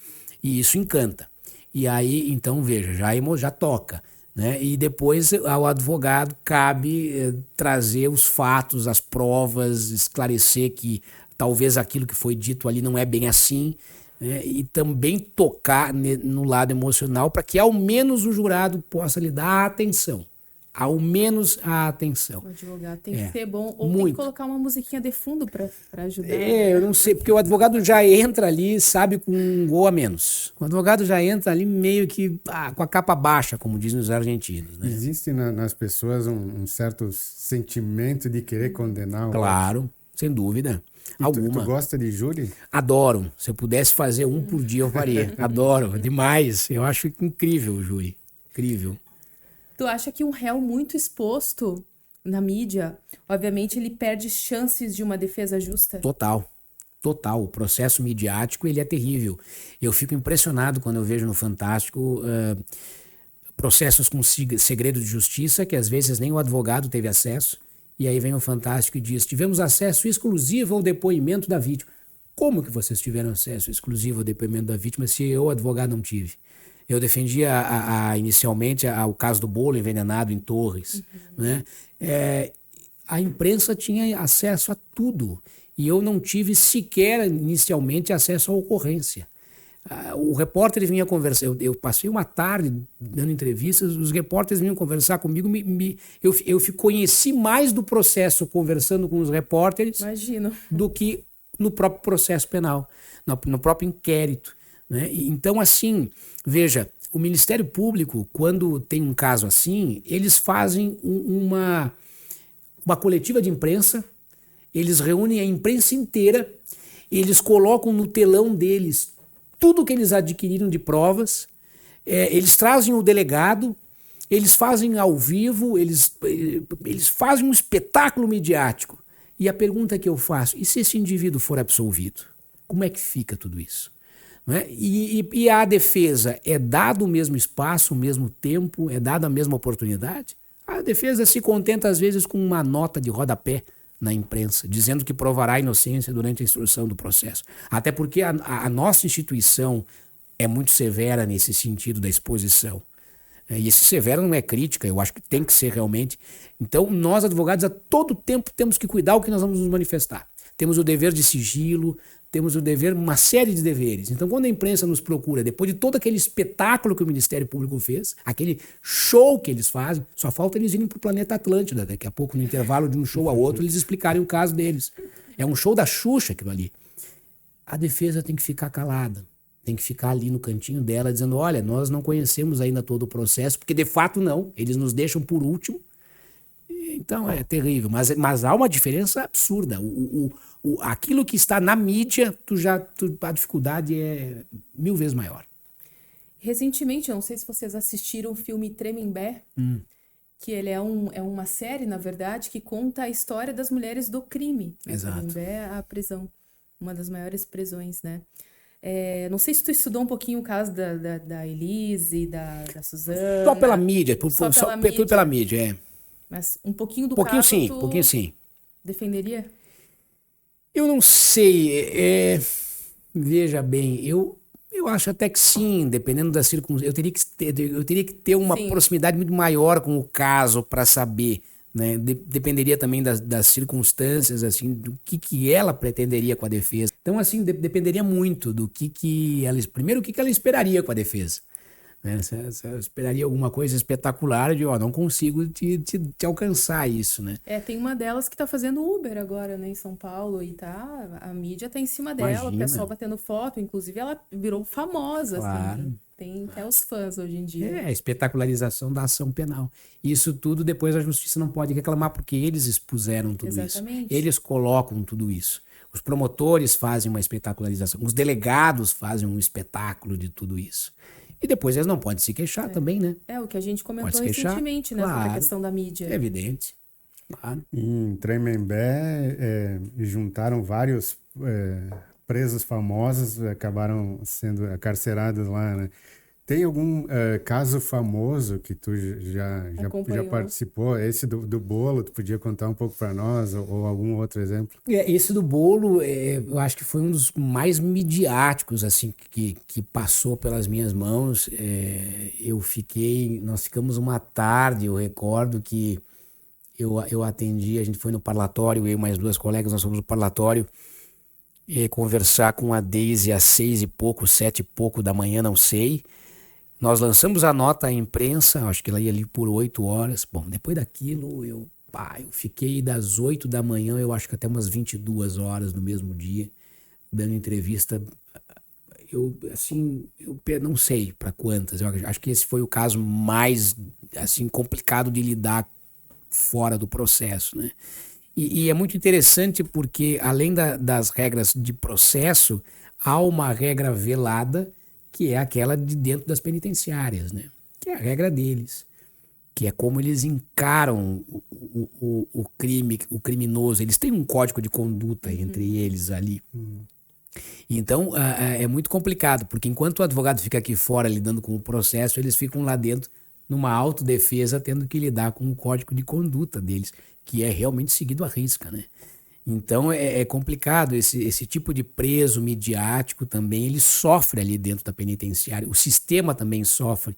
Speaker 1: e isso encanta. E aí, então, veja, já toca, né? E depois ao advogado cabe trazer os fatos, as provas, esclarecer que talvez aquilo que foi dito ali não é bem assim, e também tocar no lado emocional para que ao menos o jurado possa lhe dar atenção. Ao menos a atenção.
Speaker 3: O advogado tem que ser bom, ou
Speaker 1: muito.
Speaker 3: tem que colocar uma musiquinha de fundo para ajudar.
Speaker 1: Eu não sei, porque o advogado já entra ali, sabe, com um gol a menos. O advogado já entra ali meio que com a capa baixa, como dizem os argentinos. Né?
Speaker 2: Existe nas pessoas um certo sentimento de querer condenar?
Speaker 1: Claro, sem dúvida.
Speaker 2: Tu gosta de júri?
Speaker 1: Adoro. Se eu pudesse fazer um por dia, eu faria. Adoro, demais. Eu acho incrível o júri. Incrível.
Speaker 3: Tu acha que um réu muito exposto na mídia, obviamente, ele perde chances de uma defesa justa?
Speaker 1: Total. O processo midiático, ele é terrível. Eu fico impressionado quando eu vejo no Fantástico processos com segredo de justiça, que às vezes nem o advogado teve acesso. E aí vem o Fantástico e diz, tivemos acesso exclusivo ao depoimento da vítima. Como que vocês tiveram acesso exclusivo ao depoimento da vítima se eu, advogado, não tive? Eu defendia inicialmente o caso do bolo envenenado em Torres. Né? A imprensa tinha acesso a tudo. E eu não tive sequer inicialmente acesso à ocorrência. O repórter vinha conversar, eu passei uma tarde dando entrevistas, os repórteres vinham conversar comigo, eu conheci mais do processo conversando com os repórteres do que no próprio processo penal, no próprio inquérito. Né? Então, assim, veja, o Ministério Público, quando tem um caso assim, eles fazem uma coletiva de imprensa, eles reúnem a imprensa inteira, eles colocam no telão deles tudo que eles adquiriram de provas, eles trazem o delegado, eles fazem ao vivo, eles fazem um espetáculo midiático. E a pergunta que eu faço, e se esse indivíduo for absolvido? Como é que fica tudo isso? Não é? E a defesa é dado o mesmo espaço, o mesmo tempo, é dada a mesma oportunidade? A defesa se contenta às vezes com uma nota de rodapé na imprensa, dizendo que provará a inocência durante a instrução do processo. Até porque a nossa instituição é muito severa nesse sentido da exposição. E esse severo não é crítica, eu acho que tem que ser realmente. Então, nós, advogados, a todo tempo temos que cuidar o que nós vamos nos manifestar. Temos o dever de sigilo, temos o dever, uma série de deveres. Então, quando a imprensa nos procura, depois de todo aquele espetáculo que o Ministério Público fez, aquele show que eles fazem, só falta eles irem para o planeta Atlântida, daqui a pouco, no intervalo de um show a outro, eles explicarem o caso deles. É um show da Xuxa aquilo ali. A defesa tem que ficar calada, tem que ficar ali no cantinho dela, dizendo, olha, nós não conhecemos ainda todo o processo, porque de fato não, eles nos deixam por último. Então é terrível, mas há uma diferença absurda. Aquilo que está na mídia, a dificuldade é 1000 vezes maior.
Speaker 3: Recentemente, eu não sei se vocês assistiram o filme Tremembé, que ele é uma série, na verdade, que conta a história das mulheres do crime.
Speaker 1: Exato.
Speaker 3: Tremembé é a prisão, uma das maiores prisões, né? Não sei se tu estudou um pouquinho o caso da Elise, da Suzana.
Speaker 1: Só pela mídia, tudo pela mídia,
Speaker 3: Mas um pouquinho do caso
Speaker 1: Um pouquinho sim.
Speaker 3: Defenderia?
Speaker 1: Eu não sei. Veja bem, eu acho até que sim, dependendo das circunstâncias. Eu teria que ter uma proximidade muito maior com o caso para saber. Né? Dependeria também das circunstâncias, assim, do que ela pretenderia com a defesa. Então, assim, dependeria muito do que ela... Primeiro, o que ela esperaria com a defesa. Né? Se eu esperaria alguma coisa espetacular, de não consigo te alcançar isso, né?
Speaker 3: Tem uma delas que tá fazendo Uber agora, né, em São Paulo, e a mídia tá em cima dela,
Speaker 1: Imagina.
Speaker 3: o pessoal batendo foto, inclusive ela virou famosa,
Speaker 1: Claro.
Speaker 3: assim, tem até os fãs hoje em dia.
Speaker 1: A espetacularização da ação penal. Isso tudo depois a justiça não pode reclamar, porque eles expuseram tudo
Speaker 3: Exatamente.
Speaker 1: isso. Eles colocam tudo isso. Os promotores fazem uma espetacularização, os delegados fazem um espetáculo de tudo isso. E depois eles não podem se queixar também, né?
Speaker 3: É o que a gente comentou
Speaker 1: Pode se queixar,
Speaker 3: recentemente, né? Sobre a
Speaker 1: claro.
Speaker 3: questão da mídia.
Speaker 1: É evidente. Claro.
Speaker 2: Em Tremembé, juntaram vários presos famosos, acabaram sendo acarcerados lá, né? Tem algum caso famoso que tu já participou? Esse do bolo, tu podia contar um pouco para nós, ou algum outro exemplo?
Speaker 1: Esse do bolo, eu acho que foi um dos mais midiáticos, assim, que passou pelas minhas mãos. Nós ficamos uma tarde, eu recordo que eu atendi, a gente foi no parlatório, eu e mais 2 colegas, nós fomos no parlatório conversar com a Deise às 6 e pouco, 7 e pouco da manhã, não sei. Nós lançamos a nota à imprensa, acho que ela ia ali por 8 horas. Bom, depois daquilo eu fiquei das 8 da manhã, eu acho que até umas 22 horas no mesmo dia, dando entrevista. Eu não sei para quantas, eu acho que esse foi o caso mais assim, complicado de lidar fora do processo, né? E é muito interessante porque, além das regras de processo, há uma regra velada, que é aquela de dentro das penitenciárias, né? Que é a regra deles, que é como eles encaram o crime, o criminoso. Eles têm um código de conduta entre eles ali. Então, é muito complicado, porque enquanto o advogado fica aqui fora lidando com o processo, eles ficam lá dentro numa autodefesa, tendo que lidar com o código de conduta deles, que é realmente seguido à risca, né? Então é complicado, esse tipo de preso midiático também, ele sofre ali dentro da penitenciária, o sistema também sofre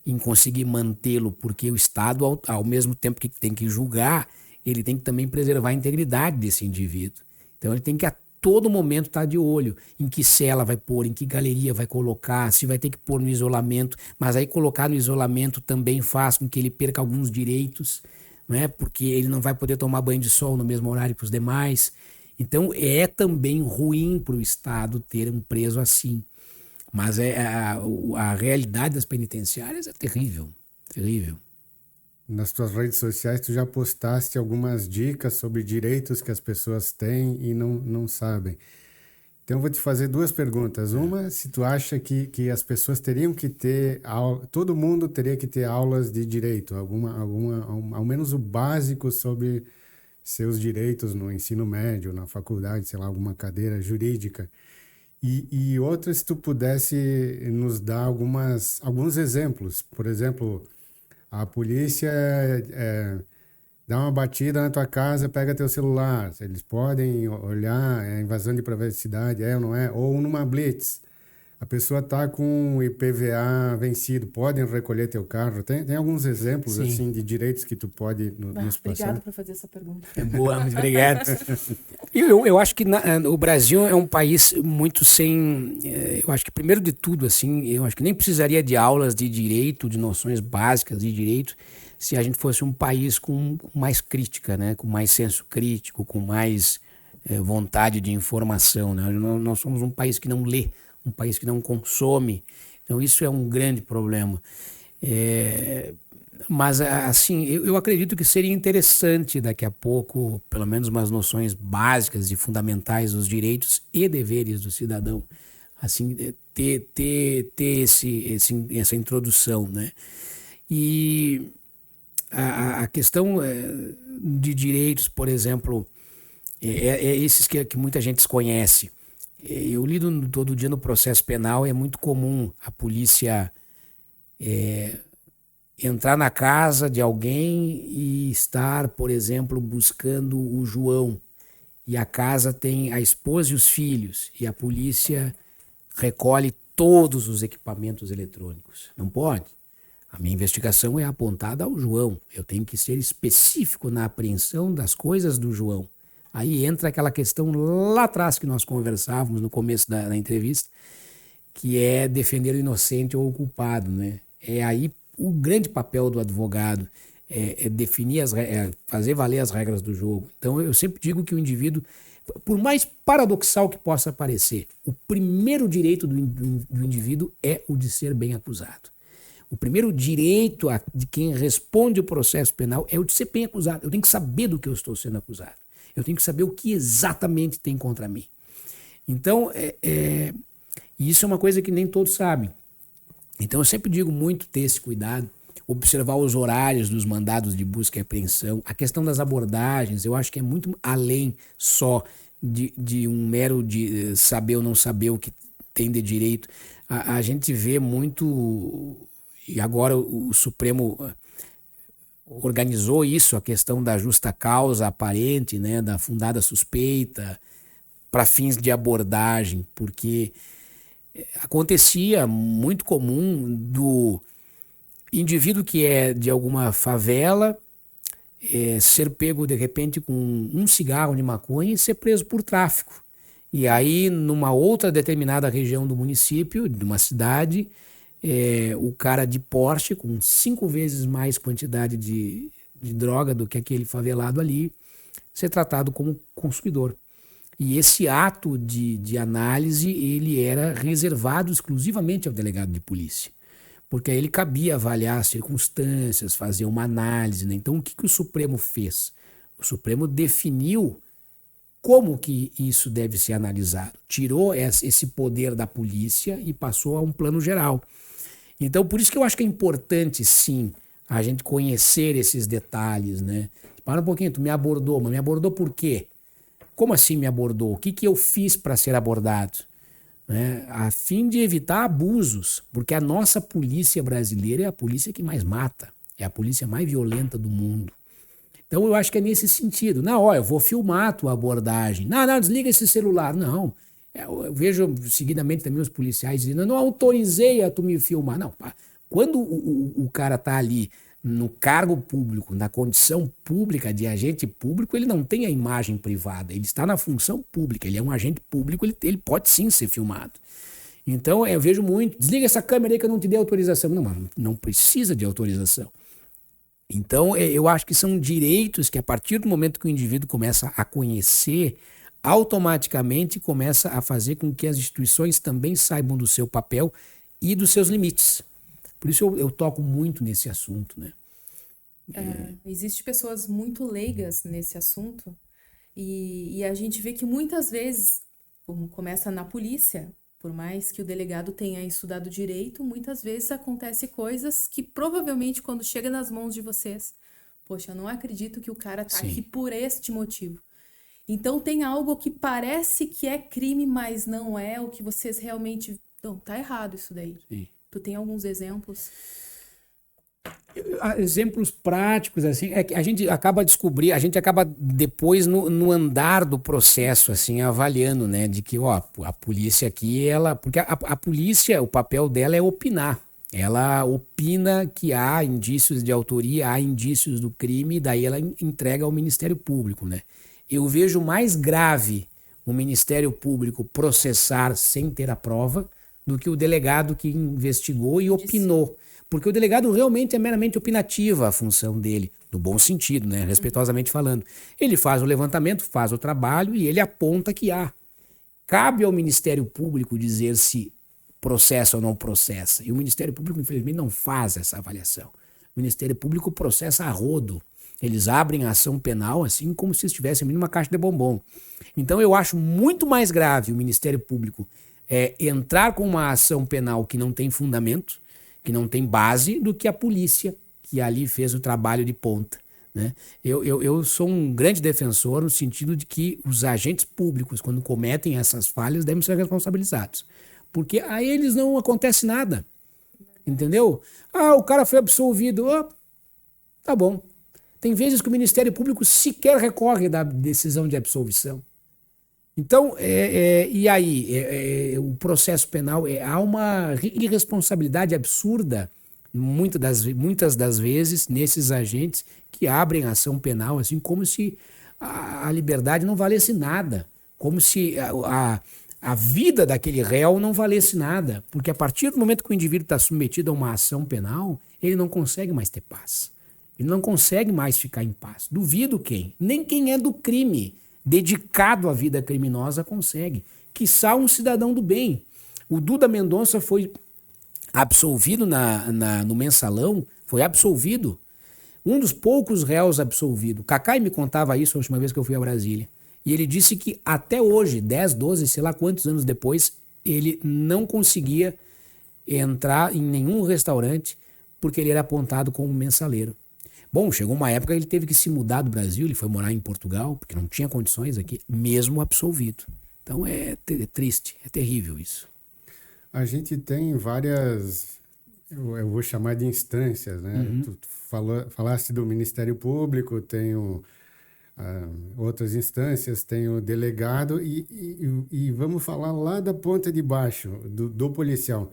Speaker 1: em conseguir mantê-lo, porque o Estado, ao mesmo tempo que tem que julgar, ele tem que também preservar a integridade desse indivíduo. Então ele tem que a todo momento estar de olho em que cela vai pôr, em que galeria vai colocar, se vai ter que pôr no isolamento, mas aí colocar no isolamento também faz com que ele perca alguns direitos, né? Porque ele não vai poder tomar banho de sol no mesmo horário que os demais. Então é também ruim para o Estado ter um preso assim. Mas a realidade das penitenciárias é terrível, terrível.
Speaker 2: Nas tuas redes sociais, tu já postaste algumas dicas sobre direitos que as pessoas têm e não sabem. Então, eu vou te fazer 2 perguntas. Uma, se tu acha que as pessoas teriam que ter, todo mundo teria que ter aulas de direito, ao menos o básico sobre seus direitos no ensino médio, na faculdade, sei lá, alguma cadeira jurídica. E outra, se tu pudesse nos dar alguns exemplos. Por exemplo, a polícia dá uma batida na tua casa, pega teu celular. Eles podem olhar, invasão de privacidade, ou não é? Ou numa blitz, a pessoa está com o IPVA vencido, podem recolher teu carro. Tem alguns exemplos
Speaker 1: Sim.
Speaker 2: assim de direitos que tu pode nos passar?
Speaker 3: Obrigada por fazer essa pergunta.
Speaker 1: Boa, muito obrigado. Eu acho que o Brasil é um país muito sem... Eu acho que, primeiro de tudo, assim, eu acho que nem precisaria de aulas de direito, de noções básicas de direito, se a gente fosse um país com mais crítica, né? Com mais senso crítico, com mais vontade de informação, né? Nós somos um país que não lê, um país que não consome. Então, isso é um grande problema. Mas, assim, eu acredito que seria interessante daqui a pouco, pelo menos umas noções básicas e fundamentais dos direitos e deveres do cidadão, assim, ter essa introdução, né? E a questão de direitos, por exemplo, esses que muita gente desconhece. Eu lido todo dia no processo penal, é muito comum a polícia entrar na casa de alguém e estar, por exemplo, buscando o João. E a casa tem a esposa e os filhos, e a polícia recolhe todos os equipamentos eletrônicos. Não pode. A minha investigação é apontada ao João. Eu tenho que ser específico na apreensão das coisas do João. Aí entra aquela questão lá atrás que nós conversávamos no começo da entrevista, que é defender o inocente ou o culpado, né? É aí o grande papel do advogado, definir, fazer valer as regras do jogo. Então eu sempre digo que o indivíduo, por mais paradoxal que possa parecer, o primeiro direito do indivíduo é o de ser bem acusado. O primeiro direito de quem responde o processo penal é o de ser bem acusado. Eu tenho que saber do que eu estou sendo acusado. Eu tenho que saber o que exatamente tem contra mim. Então, isso é uma coisa que nem todos sabem. Então eu sempre digo muito ter esse cuidado, observar os horários dos mandados de busca e apreensão, a questão das abordagens, eu acho que é muito além só de um mero de saber ou não saber o que tem de direito. A gente vê muito, e agora o Supremo organizou isso, a questão da justa causa aparente, né, da fundada suspeita, para fins de abordagem, porque acontecia muito comum do indivíduo que é de alguma favela ser pego de repente com um cigarro de maconha e ser preso por tráfico. E aí, numa outra determinada região do município, de uma cidade, o cara de Porsche, com 5 vezes mais quantidade de droga do que aquele favelado ali, ser tratado como consumidor. E esse ato de análise, ele era reservado exclusivamente ao delegado de polícia, porque a ele cabia avaliar as circunstâncias, fazer uma análise, né? Então, o que o Supremo fez? O Supremo definiu como que isso deve ser analisado. Tirou esse poder da polícia e passou a um plano geral. Então, por isso que eu acho que é importante, sim, a gente conhecer esses detalhes, né? Para um pouquinho, tu me abordou, mas me abordou por quê? Como assim me abordou? O que eu fiz para ser abordado? Né? A fim de evitar abusos, porque a nossa polícia brasileira é a polícia que mais mata, é a polícia mais violenta do mundo. Então eu acho que é nesse sentido. Não, eu vou filmar a tua abordagem. Não, desliga esse celular. Não. Eu vejo seguidamente também os policiais dizendo, não autorizei a tu me filmar. Não, quando o cara está ali no cargo público, na condição pública de agente público, ele não tem a imagem privada, ele está na função pública, ele é um agente público, ele pode sim ser filmado. Então eu vejo muito, desliga essa câmera aí que eu não te dei autorização. Não precisa de autorização. Então eu acho que são direitos que a partir do momento que o indivíduo começa a conhecer, automaticamente começa a fazer com que as instituições também saibam do seu papel e dos seus limites. Por isso eu toco muito nesse assunto, né?
Speaker 3: Existem pessoas muito leigas nesse assunto e a gente vê que muitas vezes, como começa na polícia, por mais que o delegado tenha estudado direito, muitas vezes acontece coisas que provavelmente quando chega nas mãos de vocês, poxa, eu não acredito que o cara tá aqui por este motivo. Então tem algo que parece que é crime, mas não é, o que vocês realmente... Não, tá errado isso daí.
Speaker 1: Sim.
Speaker 3: Tu tem alguns exemplos?
Speaker 1: Exemplos práticos, assim, é que a gente acaba descobrindo, a gente acaba depois no andar do processo, assim, avaliando, né, de que, a polícia aqui, porque a polícia, o papel dela é opinar. Ela opina que há indícios de autoria, há indícios do crime, e daí ela entrega ao Ministério Público, né. Eu vejo mais grave o Ministério Público processar sem ter a prova do que o delegado que investigou e opinou. Porque o delegado realmente é meramente opinativa a função dele, no bom sentido, né? Respeitosamente falando. Ele faz o levantamento, faz o trabalho e ele aponta que há. Cabe ao Ministério Público dizer se processa ou não processa. E o Ministério Público, infelizmente, não faz essa avaliação. O Ministério Público processa a rodo. Eles abrem a ação penal assim como se estivessem numa caixa de bombom. Então eu acho muito mais grave o Ministério Público entrar com uma ação penal que não tem fundamento, que não tem base, do que a polícia, que ali fez o trabalho de ponta, né? Eu sou um grande defensor no sentido de que os agentes públicos, quando cometem essas falhas, devem ser responsabilizados. Porque a eles não acontece nada. Entendeu? O cara foi absolvido. Tá bom. Tem vezes que o Ministério Público sequer recorre da decisão de absolvição. Então, e aí? O processo penal, há uma irresponsabilidade absurda, muitas das vezes, nesses agentes que abrem ação penal, assim, como se a liberdade não valesse nada, como se a vida daquele réu não valesse nada, porque a partir do momento que o indivíduo está submetido a uma ação penal, ele não consegue mais ter paz, ele não consegue mais ficar em paz. Duvido quem? Nem quem é do crime, dedicado à vida criminosa, consegue. Quiçá um cidadão do bem. O Duda Mendonça foi absolvido no Mensalão, foi absolvido. Um dos poucos réus absolvido. Cacai me contava isso a última vez que eu fui a Brasília. E ele disse que até hoje, 10, 12, sei lá quantos anos depois, ele não conseguia entrar em nenhum restaurante porque ele era apontado como mensaleiro. Bom, chegou uma época que ele teve que se mudar do Brasil, ele foi morar em Portugal, porque não tinha condições aqui, mesmo absolvido. Então é triste, é terrível isso.
Speaker 2: A gente tem várias, eu vou chamar de instâncias, né? Tu falaste do Ministério Público, tem outras instâncias, tem o delegado e vamos falar lá da ponta de baixo, do policial.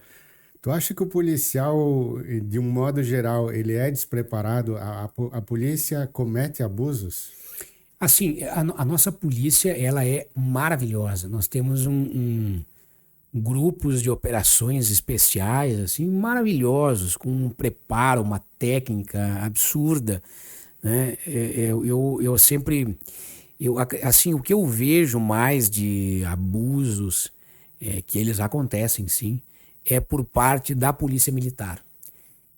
Speaker 2: Tu acha que o policial, de um modo geral, ele é despreparado? A polícia comete abusos?
Speaker 1: Assim, a nossa polícia, ela é maravilhosa. Nós temos grupos de operações especiais, assim, maravilhosos, com um preparo, uma técnica absurda, né? Eu sempre, assim, o que eu vejo mais de abusos, que eles acontecem, sim, é por parte da polícia militar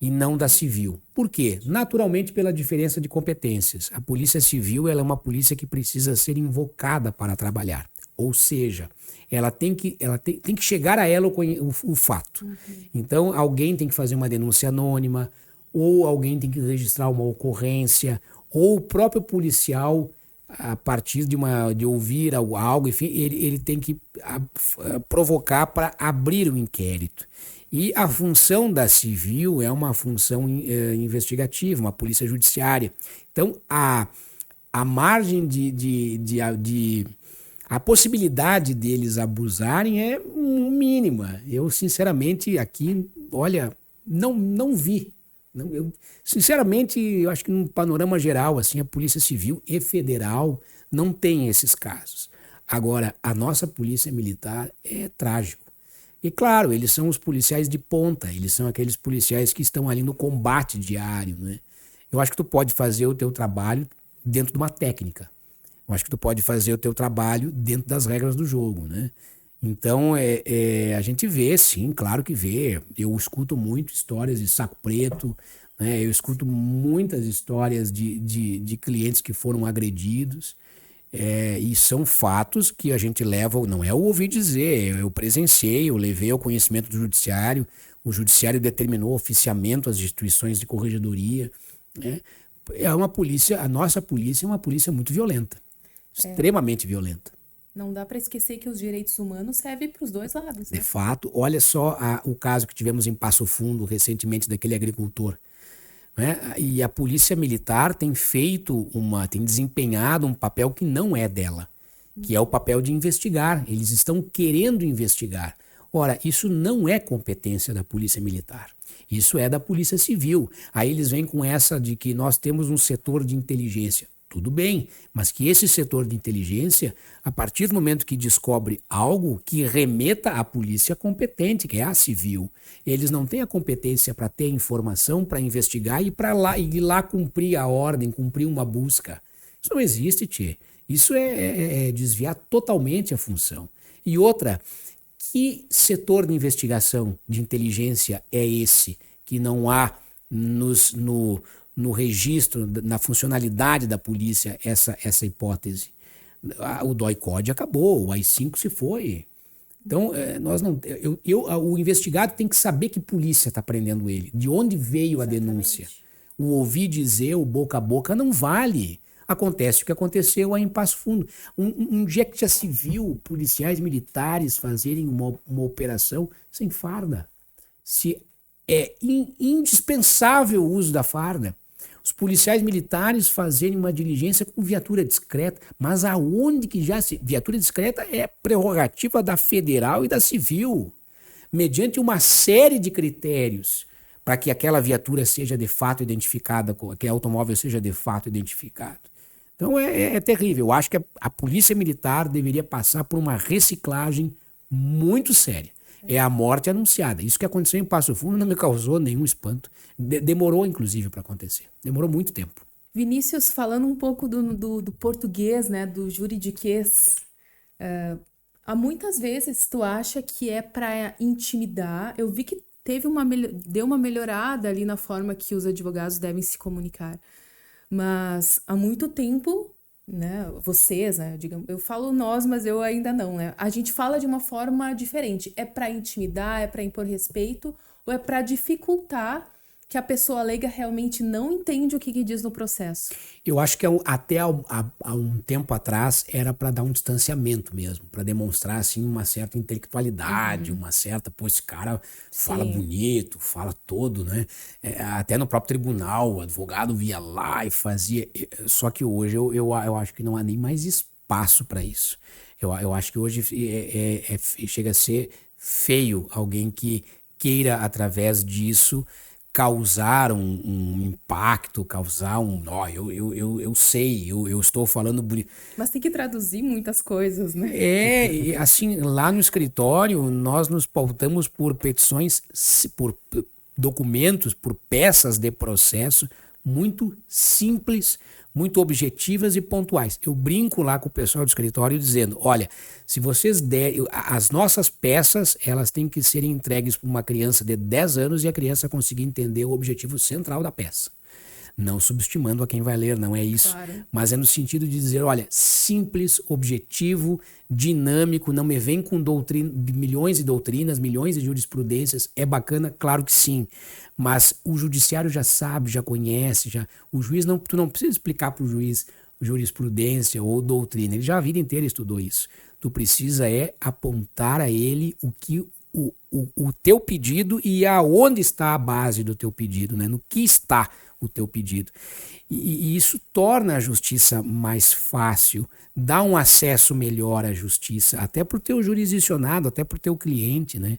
Speaker 1: e não da civil. Por quê? Naturalmente pela diferença de competências. A polícia civil, ela é uma polícia que precisa ser invocada para trabalhar. Ou seja, ela tem que chegar a ela o fato. Então, alguém tem que fazer uma denúncia anônima, ou alguém tem que registrar uma ocorrência, ou o próprio policial, a partir de ouvir algo, enfim, ele tem que provocar para abrir o inquérito. E a função da civil é uma função investigativa, uma polícia judiciária. Então, a margem a possibilidade deles abusarem é mínima. Eu, sinceramente, aqui, olha, não vi. Sinceramente, eu acho que no panorama geral, assim, a Polícia Civil e Federal não tem esses casos. Agora, a nossa Polícia Militar é trágico. E claro, eles são os policiais de ponta, eles são aqueles policiais que estão ali no combate diário, né? Eu acho que tu pode fazer o teu trabalho dentro de uma técnica. Eu acho que tu pode fazer o teu trabalho dentro das regras do jogo, né? Então, a gente vê, sim, claro que vê. Eu escuto muito histórias de saco preto, né? Eu escuto muitas histórias de clientes que foram agredidos. E são fatos que a gente leva, não é o ouvir dizer, eu presenciei, eu levei ao conhecimento do judiciário, o judiciário determinou oficiamento às instituições de corregedoria, né? A nossa polícia é uma polícia muito violenta, extremamente violenta.
Speaker 3: Não dá para esquecer que os direitos humanos servem para os dois lados, né?
Speaker 1: De fato, olha só o caso que tivemos em Passo Fundo recentemente daquele agricultor. Né? E a polícia militar tem desempenhado um papel que não é dela, que é o papel de investigar. Eles estão querendo investigar. Ora, isso não é competência da polícia militar. Isso é da polícia civil. Aí eles vêm com essa de que nós temos um setor de inteligência. Tudo bem, mas que esse setor de inteligência, a partir do momento que descobre algo que remeta à polícia competente, que é a civil, eles não têm a competência para ter informação, para investigar e ir lá cumprir a ordem, cumprir uma busca. Isso não existe, tchê. Isso é desviar totalmente a função. E outra, que setor de investigação de inteligência é esse que não há no registro, na funcionalidade da polícia, essa hipótese? O DOI-CODE acabou, o AI-5 se foi. Então, o investigado tem que saber que polícia está prendendo ele, de onde veio a denúncia. O ouvir dizer, o boca a boca, não vale. Acontece o que aconteceu aí em Passo Fundo. Um dia que já se viu policiais militares fazerem uma operação sem farda. É indispensável o uso da farda. Os policiais militares fazerem uma diligência com viatura discreta. Mas aonde que viatura discreta é prerrogativa da federal e da civil, mediante uma série de critérios para que aquela viatura seja de fato identificada, que aquele automóvel seja de fato identificado. Então é terrível. Eu acho que a polícia militar deveria passar por uma reciclagem muito séria. É a morte anunciada. Isso que aconteceu em Passo Fundo não me causou nenhum espanto. Demorou, inclusive, para acontecer. Demorou muito tempo.
Speaker 3: Vinícius, falando um pouco do português, né, do juridiquês, há muitas vezes tu acha que é para intimidar. Eu vi que deu uma melhorada ali na forma que os advogados devem se comunicar. Mas há muito tempo, né, vocês, né, digamos, eu falo nós, mas eu ainda não, né? A gente fala de uma forma diferente. É para intimidar, é para impor respeito, ou é para dificultar que a pessoa leiga realmente não entende o que diz no processo?
Speaker 1: Eu acho que até há um tempo atrás era para dar um distanciamento mesmo, para demonstrar assim uma certa intelectualidade, uma certa, pô, esse cara fala bonito, fala todo, né? Até no próprio tribunal, o advogado via lá e fazia. Só que hoje eu acho que não há nem mais espaço para isso. Eu acho que hoje chega a ser feio alguém que queira, através disso, causar um impacto, causar um... eu sei, eu estou falando bonito.
Speaker 3: Mas tem que traduzir muitas coisas, né?
Speaker 1: Assim, lá no escritório, nós nos pautamos por petições, por documentos, por peças de processo muito simples, muito objetivas e pontuais. Eu brinco lá com o pessoal do escritório dizendo, olha, se vocês derem... As nossas peças, elas têm que ser entregues para uma criança de 10 anos e a criança conseguir entender o objetivo central da peça. Não subestimando a quem vai ler, não é isso. Claro. Mas é no sentido de dizer, olha, simples, objetivo, dinâmico, não me vem com milhões de doutrinas, milhões de jurisprudências. É bacana? Claro que sim. Mas o judiciário já sabe, já conhece, o juiz tu não precisa explicar para o juiz jurisprudência ou doutrina. Ele já a vida inteira estudou isso. Tu precisa apontar a ele o teu pedido e aonde está a base do teu pedido, né? No que está o teu pedido. E isso torna a justiça mais fácil, dá um acesso melhor à justiça, até para o teu jurisdicionado, até para o teu cliente, né?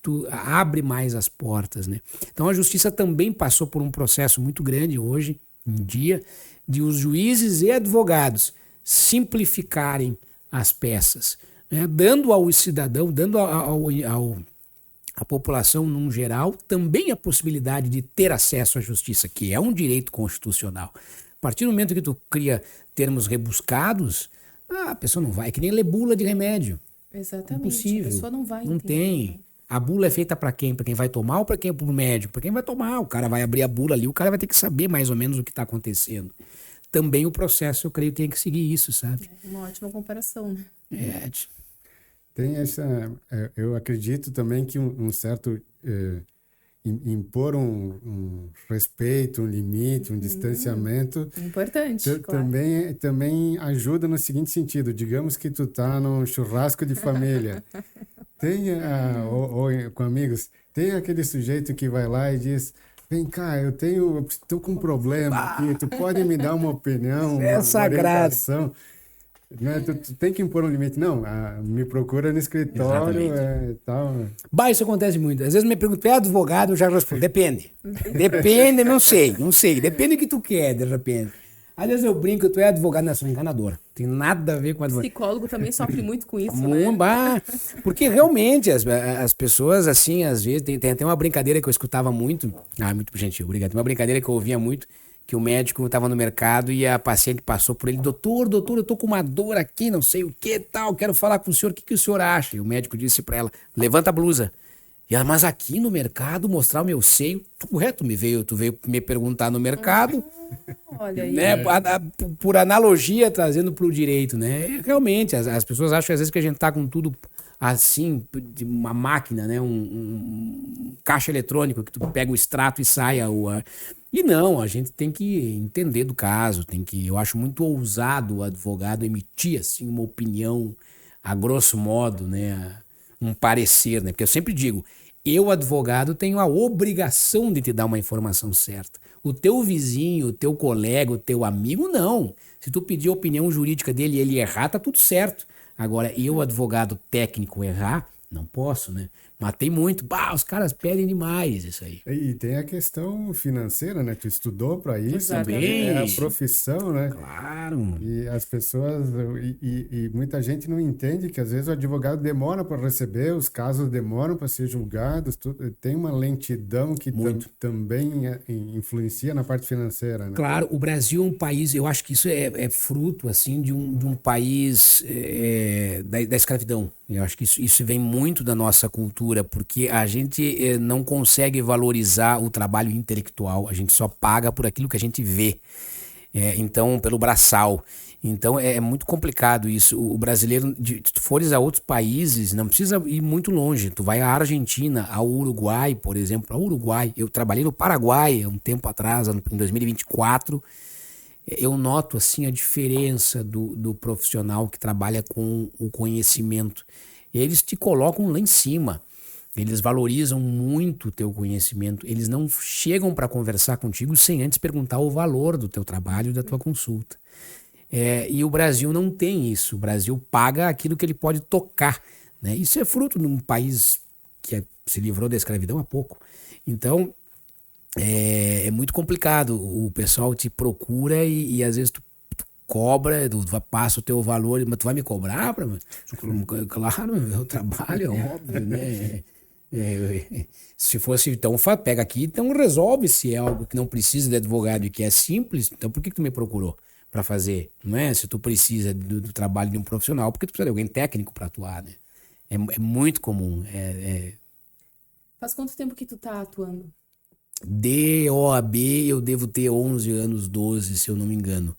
Speaker 1: Tu abre mais as portas, né? Então a justiça também passou por um processo muito grande hoje em dia de os juízes e advogados simplificarem as peças, né? Dando ao cidadão, dando à população num geral também a possibilidade de ter acesso à justiça, que é um direito constitucional. A partir do momento que tu cria termos rebuscados, a pessoa não vai, é que nem ler bula de remédio.
Speaker 3: Exatamente.
Speaker 1: Impossível.
Speaker 3: A pessoa não vai
Speaker 1: Não
Speaker 3: entender.
Speaker 1: tem. A bula é feita para quem? Para quem vai tomar ou para quem? Para o médico? Para quem vai tomar. O cara vai abrir a bula ali, o cara vai ter que saber mais ou menos o que está acontecendo. Também o processo, eu creio, tem que seguir isso, sabe?
Speaker 3: É uma ótima comparação, né?
Speaker 2: Tem essa... Eu acredito também que um certo... impor um respeito, um limite, um distanciamento...
Speaker 3: Importante, claro.
Speaker 2: Também ajuda no seguinte sentido. Digamos que tu tá num churrasco de família. Ou com amigos, tem aquele sujeito que vai lá e diz, vem cá, eu estou com um problema aqui, tu pode me dar uma opinião, uma orientação? Né? Tu tem que impor um limite. Não, me procura no escritório e tal.
Speaker 1: Isso acontece muito. Às vezes me perguntam, é advogado? Eu já respondo, depende. Depende, não sei. Depende do que tu quer, de repente. Às vezes eu brinco, tu é advogado, não, sou enganador. Tem nada a ver com advogado.
Speaker 3: Psicólogo também sofre muito com isso,
Speaker 1: né? Porque realmente as pessoas, assim, às vezes, tem até uma brincadeira que eu escutava muito. Muito gentil, obrigado. Tem uma brincadeira que eu ouvia muito, que o médico estava no mercado e a paciente passou por ele, doutor, eu tô com uma dor aqui, não sei o que tal, quero falar com o senhor, o que o senhor acha? E o médico disse para ela, levanta a blusa. E ela, mas aqui no mercado, mostrar o meu seio, tu veio me perguntar no mercado,
Speaker 3: olha aí.
Speaker 1: Né? Por analogia, trazendo para o direito, né? Realmente, as pessoas acham às vezes que a gente tá com tudo assim, de uma máquina, né? Um caixa eletrônico, que tu pega o extrato e sai E não, a gente tem que entender do caso, eu acho muito ousado o advogado emitir, assim, uma opinião, a grosso modo, né? Um parecer, né? Porque eu sempre digo, eu, advogado, tenho a obrigação de te dar uma informação certa. O teu vizinho, o teu colega, o teu amigo, não. Se tu pedir a opinião jurídica dele e ele errar, tá tudo certo. Agora, eu, advogado técnico, errar, não posso, né? Matei muito. Os caras pedem demais isso aí.
Speaker 2: E tem a questão financeira, né? Tu estudou para isso.
Speaker 1: Também.
Speaker 2: É a profissão, né?
Speaker 1: Claro.
Speaker 2: E as pessoas... E muita gente não entende que, às vezes, o advogado demora para receber, os casos demoram para ser julgados. Tem uma lentidão que também influencia na parte financeira, né?
Speaker 1: Claro, o Brasil é um país... Eu acho que isso é fruto, assim, de um país da escravidão. Eu acho que isso vem muito da nossa cultura, porque a gente não consegue valorizar o trabalho intelectual, a gente só paga por aquilo que a gente vê. Então, pelo braçal. Então, é muito complicado isso. O brasileiro, se tu fores a outros países, não precisa ir muito longe. Tu vai à Argentina, ao Uruguai, por exemplo. Ao Uruguai. Eu trabalhei no Paraguai há um tempo atrás, em 2024. Eu noto, assim, a diferença do profissional que trabalha com o conhecimento. Eles te colocam lá em cima. Eles valorizam muito o teu conhecimento. Eles não chegam para conversar contigo sem antes perguntar o valor do teu trabalho e da tua consulta. E o Brasil não tem isso. O Brasil paga aquilo que ele pode tocar, né? Isso é fruto de um país que se livrou da escravidão há pouco. Então, é muito complicado. O pessoal te procura e às vezes tu cobra, tu passa o teu valor, mas tu vai me cobrar? Claro, meu trabalho é óbvio, né? Se fosse, então pega aqui, então resolve. Se é algo que não precisa de advogado e que é simples, então por que tu me procurou para fazer? Não é? Se tu precisa do trabalho de um profissional, porque tu precisa de alguém técnico para atuar, né? É muito comum.
Speaker 3: Faz quanto tempo que tu tá atuando?
Speaker 1: De OAB eu devo ter 11 anos, 12, se eu não me engano.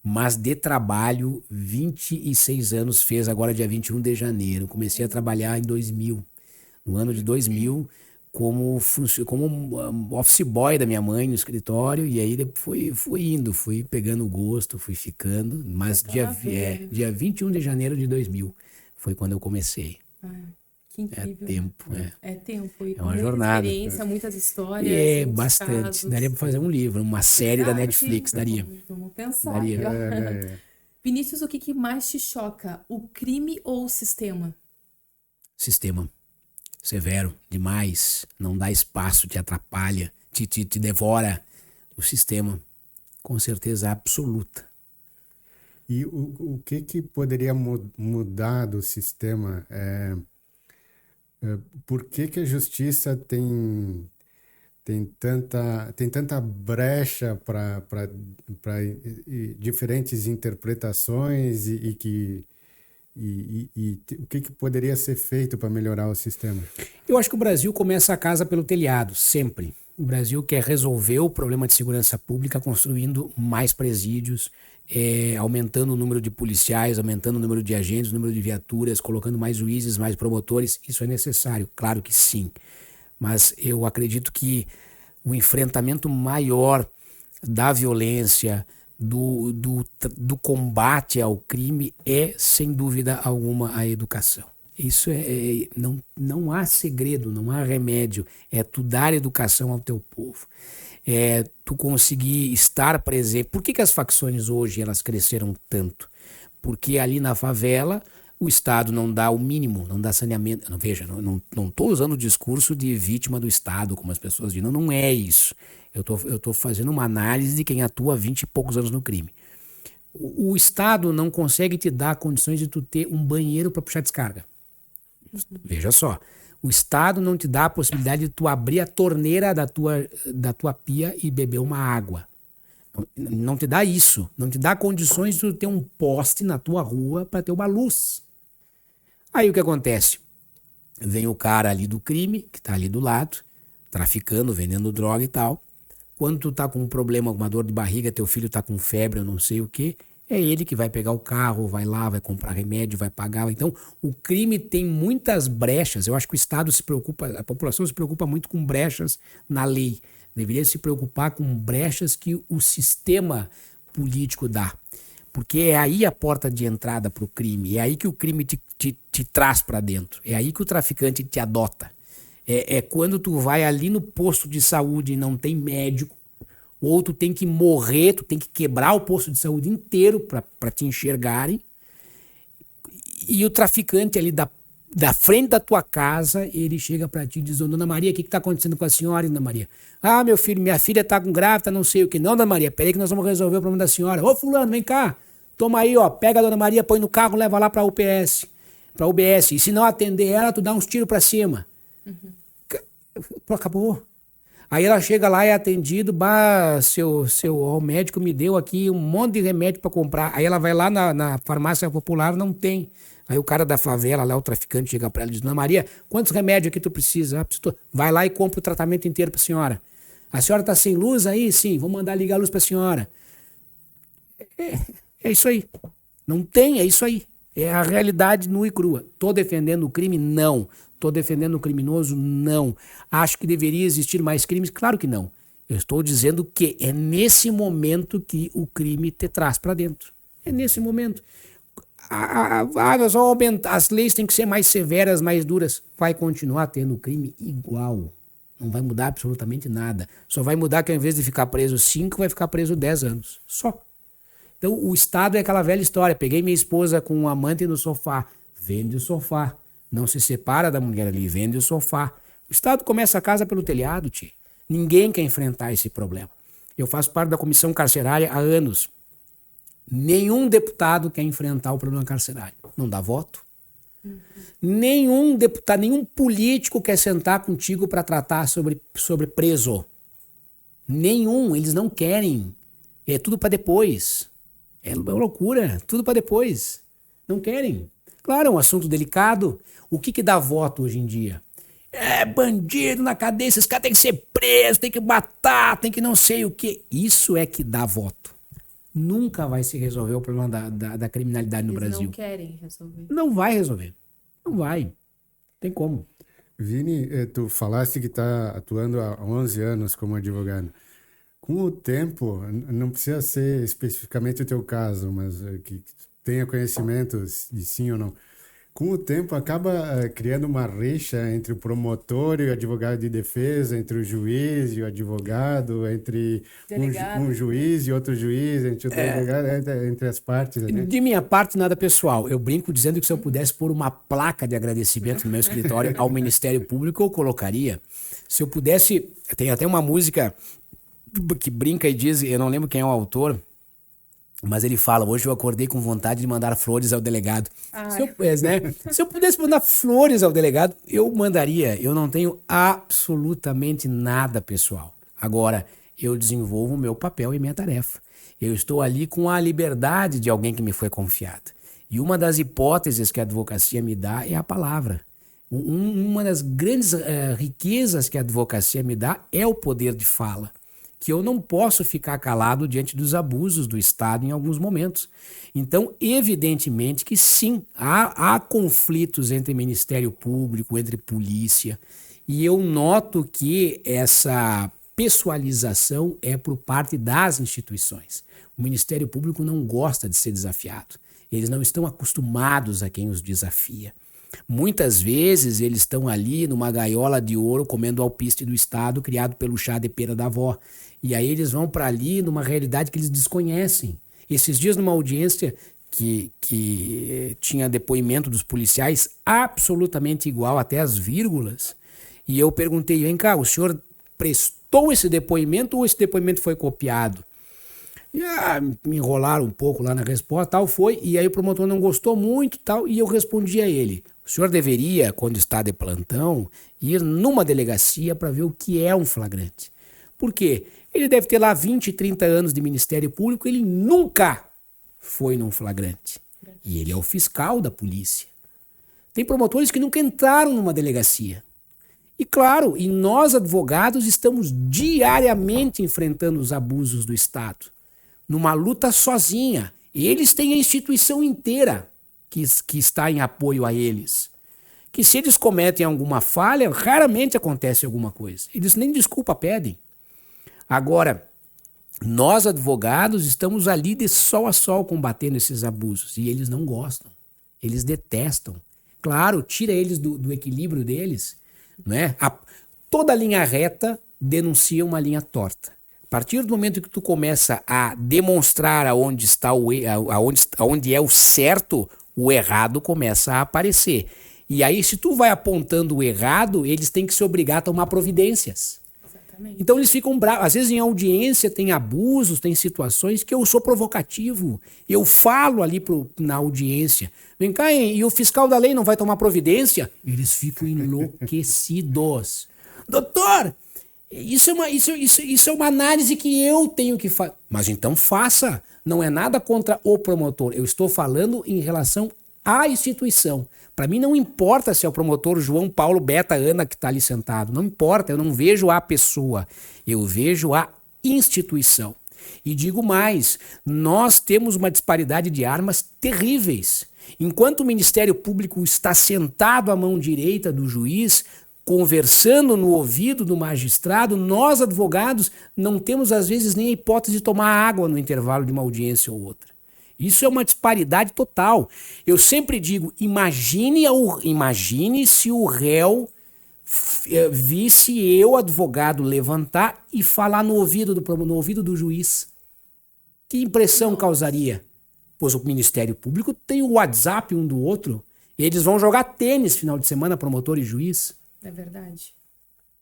Speaker 1: Mas de trabalho, 26 anos fez agora dia 21 de janeiro. Comecei a trabalhar em 2000. No ano de 2000, como office boy da minha mãe no escritório, e aí fui indo, fui pegando gosto, fui ficando, mas dia 21 de janeiro de 2000 foi quando eu comecei.
Speaker 3: Que incrível.
Speaker 1: É tempo,
Speaker 3: É tempo. E
Speaker 1: é uma
Speaker 3: muita
Speaker 1: jornada.
Speaker 3: Experiência, muitas histórias.
Speaker 1: Bastante.
Speaker 3: Casos.
Speaker 1: Daria para fazer um livro, uma série da Netflix, daria.
Speaker 3: Vamos pensar.
Speaker 1: Daria.
Speaker 3: Vinícius, o que mais te choca? O crime ou o sistema?
Speaker 1: Sistema. Severo, demais, não dá espaço, te atrapalha, te devora. O sistema, com certeza absoluta.
Speaker 2: E o que poderia mudar do sistema? Por que a justiça tem tanta brecha para diferentes interpretações e o que poderia ser feito para melhorar o sistema?
Speaker 1: Eu acho que o Brasil começa a casa pelo telhado, sempre. O Brasil quer resolver o problema de segurança pública construindo mais presídios, aumentando o número de policiais, aumentando o número de agentes, o número de viaturas, colocando mais juízes, mais promotores. Isso é necessário, claro que sim. Mas eu acredito que o enfrentamento maior da violência, do combate ao crime é, sem dúvida alguma, a educação. Isso não há segredo, não há remédio. É tu dar educação ao teu povo. É tu conseguir estar presente. Por que as facções hoje elas cresceram tanto? Porque ali na favela o Estado não dá o mínimo, não dá saneamento. Veja, não estou usando o discurso de vítima do Estado, como as pessoas dizem. Não é isso. Eu tô fazendo uma análise de quem atua há 20 e poucos anos no crime. O Estado não consegue te dar condições de tu ter um banheiro para puxar descarga. Veja só. O Estado não te dá a possibilidade de tu abrir a torneira da tua pia e beber uma água. Não te dá isso. Não te dá condições de tu ter um poste na tua rua para ter uma luz. Aí o que acontece? Vem o cara ali do crime, que está ali do lado, traficando, vendendo droga e tal. Quando tu tá com um problema, uma dor de barriga, teu filho tá com febre, eu não sei o quê, é ele que vai pegar o carro, vai lá, vai comprar remédio, vai pagar. Então, o crime tem muitas brechas. Eu acho que o Estado se preocupa, a população se preocupa muito com brechas na lei. Deveria se preocupar com brechas que o sistema político dá. Porque é aí a porta de entrada para o crime. É aí que o crime te traz para dentro. É aí que o traficante te adota. É quando tu vai ali no posto de saúde e não tem médico, ou tu tem que morrer, tu tem que quebrar o posto de saúde inteiro para te enxergarem, e o traficante ali da frente da tua casa, ele chega para ti e diz: Dona Maria, o que está acontecendo com a senhora, Dona Maria? Ah, meu filho, minha filha está com grávida, não sei o que. Não, Dona Maria, peraí que nós vamos resolver o problema da senhora. Ô fulano, vem cá, toma aí, ó, pega a Dona Maria, põe no carro, leva lá para UPS, para UBS, e se não atender ela, tu dá uns tiros para cima. Pô, acabou. Aí ela chega lá e é atendido, o médico me deu aqui um monte de remédio para comprar. Aí ela vai lá na farmácia popular, não tem. Aí o cara da favela, lá o traficante, chega para ela e diz: Dona Maria, quantos remédios aqui tu precisa? Vai lá e compra o tratamento inteiro para a senhora. A senhora tá sem luz aí? Sim, vou mandar ligar a luz para a senhora. É isso aí. Não tem, é isso aí. É a realidade nua e crua. Tô defendendo o crime? Não. Tô defendendo o criminoso? Não. Acho que deveria existir mais crimes? Claro que não. Eu estou dizendo que é nesse momento que o crime te traz para dentro. É nesse momento. Nós vamos aumentar, as leis têm que ser mais severas, mais duras. Vai continuar tendo crime igual. Não vai mudar absolutamente nada. Só vai mudar que ao invés de ficar preso 5, vai ficar preso 10 anos. Só. Então o Estado é aquela velha história. Peguei minha esposa com um amante no sofá. Vende o sofá. Não se separa da mulher ali. Vende o sofá. O Estado começa a casa pelo telhado, tio. Ninguém quer enfrentar esse problema. Eu faço parte da comissão carcerária há anos. Nenhum deputado quer enfrentar o problema carcerário. Não dá voto. Nenhum deputado, nenhum político quer sentar contigo para tratar sobre preso. Nenhum, eles não querem. É tudo para depois. É loucura, tudo para depois. Não querem. Claro, é um assunto delicado. O que dá voto hoje em dia? É bandido na cadeia, esses caras têm que ser presos, tem que matar, tem que não sei o quê. Isso é que dá voto. Nunca vai se resolver o problema da criminalidade no Brasil.
Speaker 3: Eles não querem resolver.
Speaker 1: Não vai resolver. Não vai. Tem como.
Speaker 2: Vini, tu falaste que está atuando há 11 anos como advogado. Com o tempo, não precisa ser especificamente o teu caso, mas que tenha conhecimentos de sim ou não. Com o tempo, acaba criando uma rixa entre o promotor e o advogado de defesa, entre o juiz e o advogado, entre um juiz e outro juiz, entre o delegado, entre as partes. Né?
Speaker 1: De minha parte, nada pessoal. Eu brinco dizendo que se eu pudesse pôr uma placa de agradecimento no meu escritório ao Ministério Público, eu colocaria. Se eu pudesse... Tem até uma música que brinca e diz, eu não lembro quem é o autor, mas ele fala, hoje eu acordei com vontade de mandar flores ao delegado. Se eu pudesse mandar flores ao delegado, eu mandaria. Eu não tenho absolutamente nada pessoal. Agora, eu desenvolvo o meu papel e minha tarefa. Eu estou ali com a liberdade de alguém que me foi confiada. E uma das hipóteses que a advocacia me dá é a palavra. Uma das grandes riquezas que a advocacia me dá é o poder de fala. Que eu não posso ficar calado diante dos abusos do Estado em alguns momentos. Então, evidentemente que sim, há conflitos entre Ministério Público, entre polícia, e eu noto que essa pessoalização é por parte das instituições. O Ministério Público não gosta de ser desafiado. Eles não estão acostumados a quem os desafia. Muitas vezes eles estão ali numa gaiola de ouro comendo alpiste do Estado criado pelo chá de pera da avó. E aí eles vão para ali numa realidade que eles desconhecem. Esses dias numa audiência que tinha depoimento dos policiais absolutamente igual, até as vírgulas. E eu perguntei, vem cá, o senhor prestou esse depoimento ou esse depoimento foi copiado? E me enrolaram um pouco lá na resposta, tal, foi. E aí o promotor não gostou muito, tal, e eu respondi a ele. O senhor deveria, quando está de plantão, ir numa delegacia para ver o que é um flagrante. Por quê? Ele deve ter lá 20, 30 anos de Ministério Público, ele nunca foi num flagrante. E ele é o fiscal da polícia. Tem promotores que nunca entraram numa delegacia. E claro, e nós advogados estamos diariamente enfrentando os abusos do Estado. Numa luta sozinha. Eles têm a instituição inteira que está em apoio a eles. Que se eles cometem alguma falha, raramente acontece alguma coisa. Eles nem desculpa pedem. Agora, nós advogados estamos ali de sol a sol combatendo esses abusos. E eles não gostam. Eles detestam. Claro, tira eles do equilíbrio deles. Né? Toda linha reta denuncia uma linha torta. A partir do momento que tu começa a demonstrar aonde está aonde é o certo, o errado começa a aparecer. E aí, se tu vai apontando o errado, eles têm que se obrigar a tomar providências. Exatamente. Então eles ficam bravos. Às vezes em audiência tem abusos, tem situações que eu sou provocativo. Eu falo ali na audiência. Vem cá, hein? E o fiscal da lei não vai tomar providência? Eles ficam enlouquecidos. Doutor, isso é uma análise que eu tenho que fazer. Mas então faça. Não é nada contra o promotor. Eu estou falando em relação à instituição. Para mim não importa se é o promotor João, Paulo, Beta, Ana que está ali sentado. Não importa, eu não vejo a pessoa. Eu vejo a instituição. E digo mais, nós temos uma disparidade de armas terríveis. Enquanto o Ministério Público está sentado à mão direita do juiz, conversando no ouvido do magistrado, nós, advogados, não temos às vezes nem a hipótese de tomar água no intervalo de uma audiência ou outra. Isso é uma disparidade total. Eu sempre digo, imagine se o réu visse eu, advogado, levantar e falar no ouvido do juiz. Que impressão causaria? Pois o Ministério Público tem o WhatsApp um do outro. Eles vão jogar tênis final de semana, promotor e juiz.
Speaker 3: É verdade.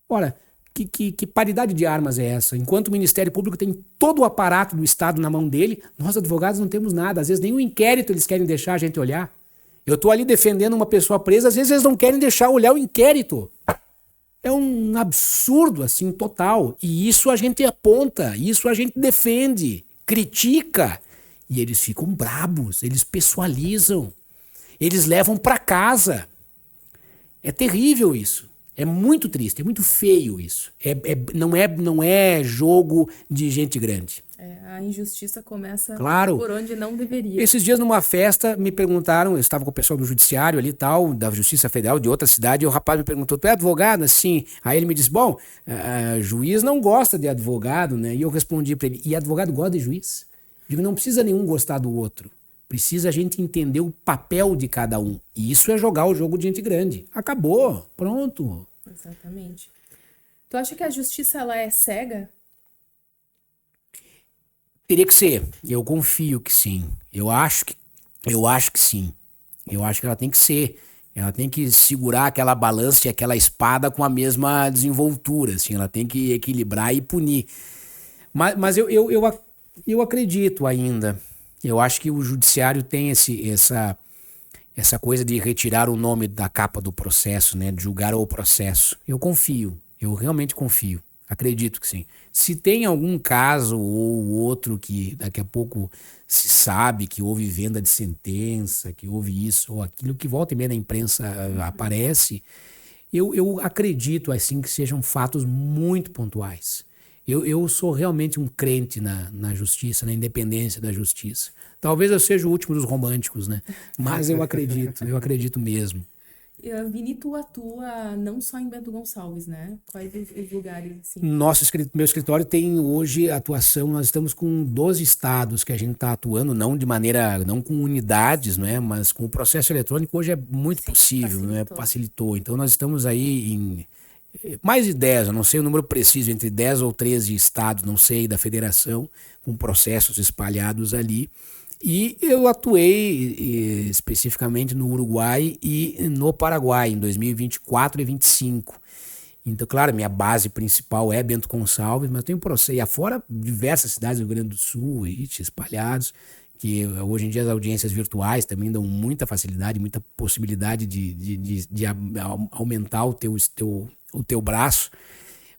Speaker 1: Ora, que paridade de armas é essa? Enquanto o Ministério Público tem todo o aparato do Estado na mão dele, nós advogados não temos nada. Às vezes nem o inquérito eles querem deixar a gente olhar. Eu estou ali defendendo uma pessoa presa, às vezes eles não querem deixar olhar o inquérito. É um absurdo, assim, total. E isso a gente aponta, isso a gente defende, critica. E eles ficam brabos, eles pessoalizam, eles levam para casa. É terrível isso. É muito triste, é muito feio isso. Não é jogo de gente grande.
Speaker 3: A injustiça começa
Speaker 1: claro.
Speaker 3: Por onde não deveria.
Speaker 1: Esses dias numa festa me perguntaram, eu estava com o pessoal do judiciário ali e tal, da Justiça Federal de outra cidade, e o rapaz me perguntou, tu é advogado? Assim, aí ele me disse, bom, juiz não gosta de advogado, né? E eu respondi para ele, e advogado gosta de juiz? Digo, não precisa nenhum gostar do outro. Precisa a gente entender o papel de cada um. E isso é jogar o jogo de gente grande. Acabou, pronto.
Speaker 3: Exatamente. Tu acha que a justiça ela é cega?
Speaker 1: Teria que ser. Eu confio que sim. Eu acho que sim. Eu acho que ela tem que ser. Ela tem que segurar aquela balança e aquela espada com a mesma desenvoltura. Assim. Ela tem que equilibrar e punir. Mas eu acredito ainda. Eu acho que o judiciário tem essa coisa de retirar o nome da capa do processo, né? De julgar o processo. Eu confio. Eu realmente confio. Acredito que sim. Se tem algum caso ou outro que daqui a pouco se sabe que houve venda de sentença, que houve isso ou aquilo, que volta e meia na imprensa aparece, eu acredito assim que sejam fatos muito pontuais. Eu sou realmente um crente na justiça, na independência da justiça. Talvez eu seja o último dos românticos, né? Mas eu acredito mesmo.
Speaker 3: Vini, tu atua não só em Bento Gonçalves, né? Quais os lugares? Assim?
Speaker 1: Meu escritório tem hoje atuação, nós estamos com 12 estados que a gente está atuando, não com unidades, né? Mas com o processo eletrônico hoje é muito possível, né? Facilitou. Então nós estamos aí em mais de 10, eu não sei o número preciso, entre 10 ou 13 estados, não sei, da federação, com processos espalhados ali. E eu atuei especificamente no Uruguai e no Paraguai em 2024 e 2025. Então, claro, minha base principal é Bento Gonçalves, mas eu tenho processo, e afora diversas cidades do Rio Grande do Sul, espalhados, que hoje em dia as audiências virtuais também dão muita facilidade, muita possibilidade de aumentar o teu braço.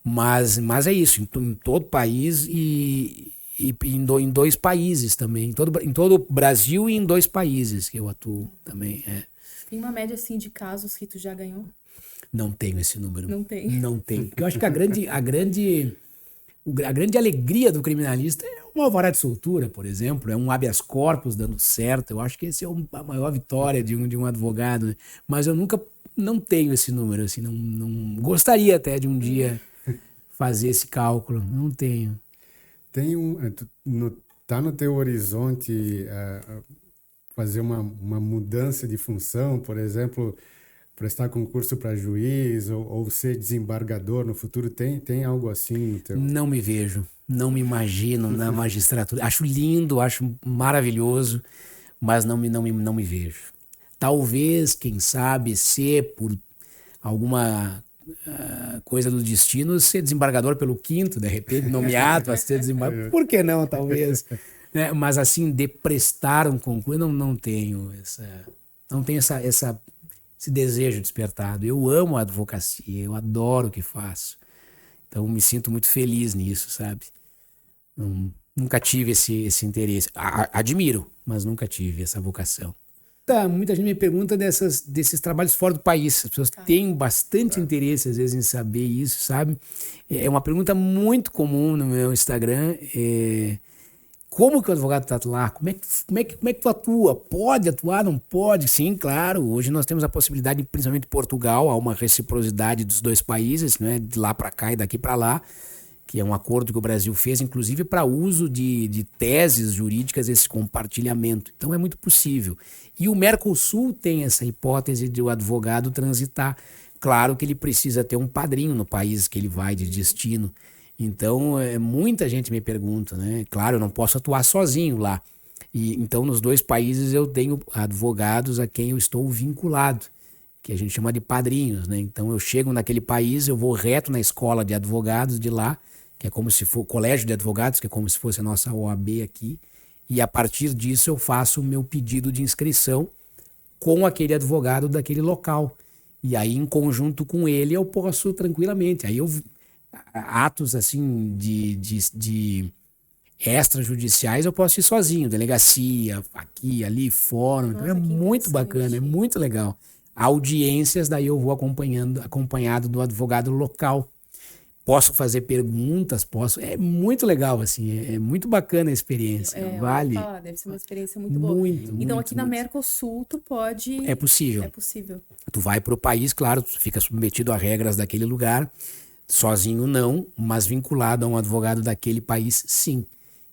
Speaker 1: Mas é isso, em todo o país e em 2 países também. Em todo o Brasil e em 2 países que eu atuo também.
Speaker 3: Tem uma média assim de casos que tu já ganhou?
Speaker 1: Não tenho esse número.
Speaker 3: Não tem?
Speaker 1: Não tenho. Porque eu acho que a grande alegria do criminalista é um alvará de soltura, por exemplo, é um habeas corpus dando certo. Eu acho que esse é a maior vitória de um advogado. Mas eu não tenho esse número. Assim, não gostaria até de um dia fazer esse cálculo. Não tenho.
Speaker 2: Tá no teu horizonte fazer uma mudança de função, por exemplo, prestar concurso para juiz ou ser desembargador no futuro? Tem algo assim no teu...
Speaker 1: Não me vejo, não me imagino na magistratura. Acho lindo, acho maravilhoso, mas não me vejo. Talvez, quem sabe, ser por alguma coisa do destino, ser desembargador pelo 5º, de repente, nomeado a ser desembargador. Por que não, talvez? Mas assim, de prestar um concurso, não tenho esse desejo despertado. Eu amo a advocacia, eu adoro o que faço. Então, me sinto muito feliz nisso, sabe? Nunca tive esse interesse. Admiro, mas nunca tive essa vocação. muita gente me pergunta desses trabalhos fora do país. As pessoas têm bastante interesse, às vezes, em saber isso, sabe? É uma pergunta muito comum no meu Instagram. Como que o advogado está lá? Como é que tu atua? Pode atuar? Não pode? Sim, claro. Hoje nós temos a possibilidade, principalmente em Portugal, há uma reciprocidade dos dois países, né? De lá para cá e daqui para lá, que é um acordo que o Brasil fez, inclusive para uso de teses jurídicas, esse compartilhamento. Então é muito possível. E o Mercosul tem essa hipótese de o advogado transitar. Claro que ele precisa ter um padrinho no país que ele vai de destino. Então, muita gente me pergunta, né? Claro, eu não posso atuar sozinho lá. Então, nos dois países eu tenho advogados a quem eu estou vinculado, que a gente chama de padrinhos, né? Então, eu chego naquele país, eu vou reto na escola de advogados de lá, que é como se for colégio de advogados, que é como se fosse a nossa OAB aqui, e a partir disso eu faço o meu pedido de inscrição com aquele advogado daquele local. E aí, em conjunto com ele, eu posso tranquilamente. Aí atos assim de extrajudiciais eu posso ir sozinho, delegacia, aqui, ali, fórum. Então é muito bacana, é muito legal. Audiências, daí eu vou acompanhado do advogado local. Posso fazer perguntas, é muito legal, assim, é muito bacana a experiência, vale.
Speaker 3: Deve ser uma experiência muito boa. Então aqui na Mercosul tu pode...
Speaker 1: É possível.
Speaker 3: É possível.
Speaker 1: Tu vai para o país, claro, tu fica submetido a regras daquele lugar, sozinho não, mas vinculado a um advogado daquele país, sim.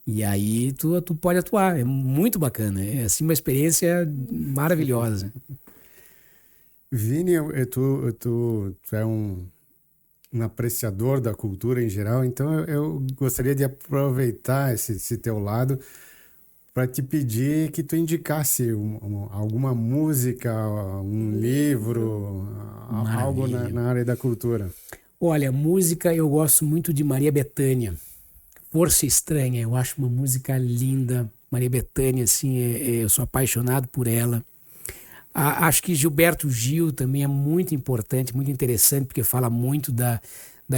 Speaker 1: E aí tu pode atuar, é muito bacana, é assim uma experiência maravilhosa.
Speaker 2: Vini, tu é um apreciador da cultura em geral, então eu gostaria de aproveitar esse teu lado para te pedir que tu indicasse alguma música, um livro, algo na área da cultura.
Speaker 1: Olha, música eu gosto muito de Maria Bethânia, Força Estranha, eu acho uma música linda. Maria Bethânia, assim, eu sou apaixonado por ela. Acho que Gilberto Gil também é muito importante, muito interessante, porque fala muito da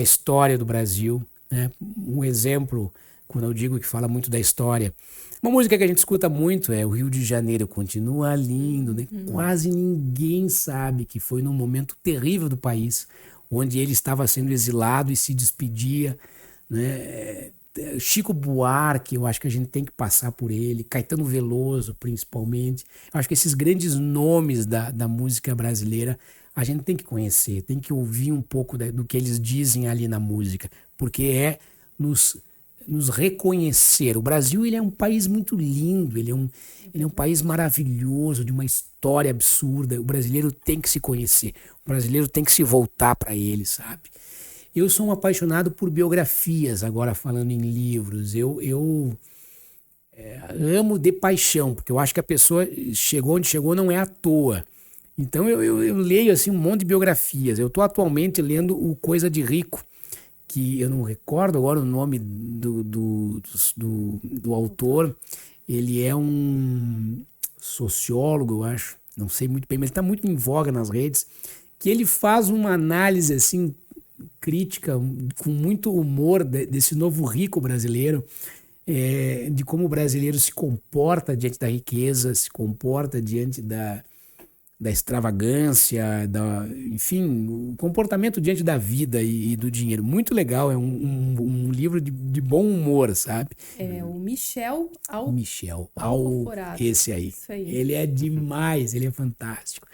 Speaker 1: história do Brasil, né? Um exemplo, quando eu digo que fala muito da história, uma música que a gente escuta muito é O Rio de Janeiro Continua Lindo, né? Quase ninguém sabe que foi num momento terrível do país, onde ele estava sendo exilado e se despedia, né? Chico Buarque, eu acho que a gente tem que passar por ele, Caetano Veloso, principalmente. Eu acho que esses grandes nomes da música brasileira a gente tem que conhecer, tem que ouvir um pouco do que eles dizem ali na música, porque é nos reconhecer. O Brasil, ele é um país muito lindo, ele é um país maravilhoso, de uma história absurda. O brasileiro tem que se conhecer, o brasileiro tem que se voltar para ele, sabe? Eu sou um apaixonado por biografias, agora falando em livros. Eu amo de paixão, porque eu acho que a pessoa chegou onde chegou não é à toa. Então eu leio assim, um monte de biografias. Eu estou atualmente lendo o Coisa de Rico, que eu não recordo agora o nome do autor. Ele é um sociólogo, eu acho. Não sei muito bem, mas ele está muito em voga nas redes. Que ele faz uma análise assim, crítica, com muito humor desse novo rico brasileiro, de como o brasileiro se comporta diante da riqueza, se comporta diante da extravagância, enfim, o comportamento diante da vida e do dinheiro. Muito legal, é um livro de bom humor, sabe?
Speaker 3: É o Michel
Speaker 1: Alcoforado. Esse aí.
Speaker 3: Isso aí.
Speaker 1: Ele é demais, ele é fantástico.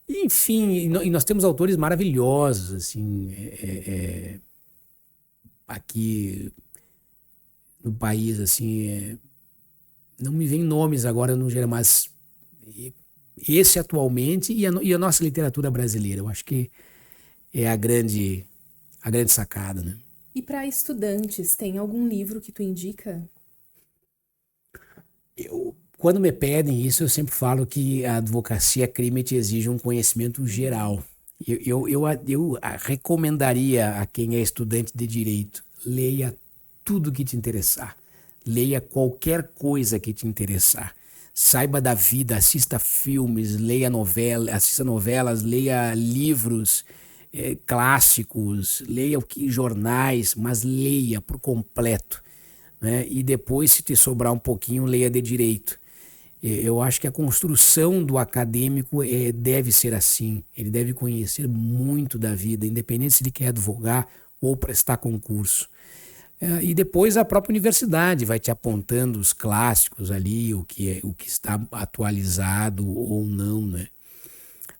Speaker 1: Enfim, e nós temos autores maravilhosos, assim, aqui no país, assim, não me vem nomes agora no geral, mas esse atualmente e a nossa literatura brasileira, eu acho que é a grande sacada, né?
Speaker 3: E para estudantes, tem algum livro que tu indica?
Speaker 1: Quando me pedem isso, eu sempre falo que a advocacia crime te exige um conhecimento geral. Eu recomendaria a quem é estudante de direito, leia tudo que te interessar. Leia qualquer coisa que te interessar. Saiba da vida, assista filmes, assista novelas, leia livros clássicos, leia jornais, mas leia por completo, né? E depois, se te sobrar um pouquinho, leia de direito. Eu acho que a construção do acadêmico deve ser assim. Ele deve conhecer muito da vida, independente se ele quer advogar ou prestar concurso. E depois a própria universidade vai te apontando os clássicos ali, o que está atualizado ou não, né?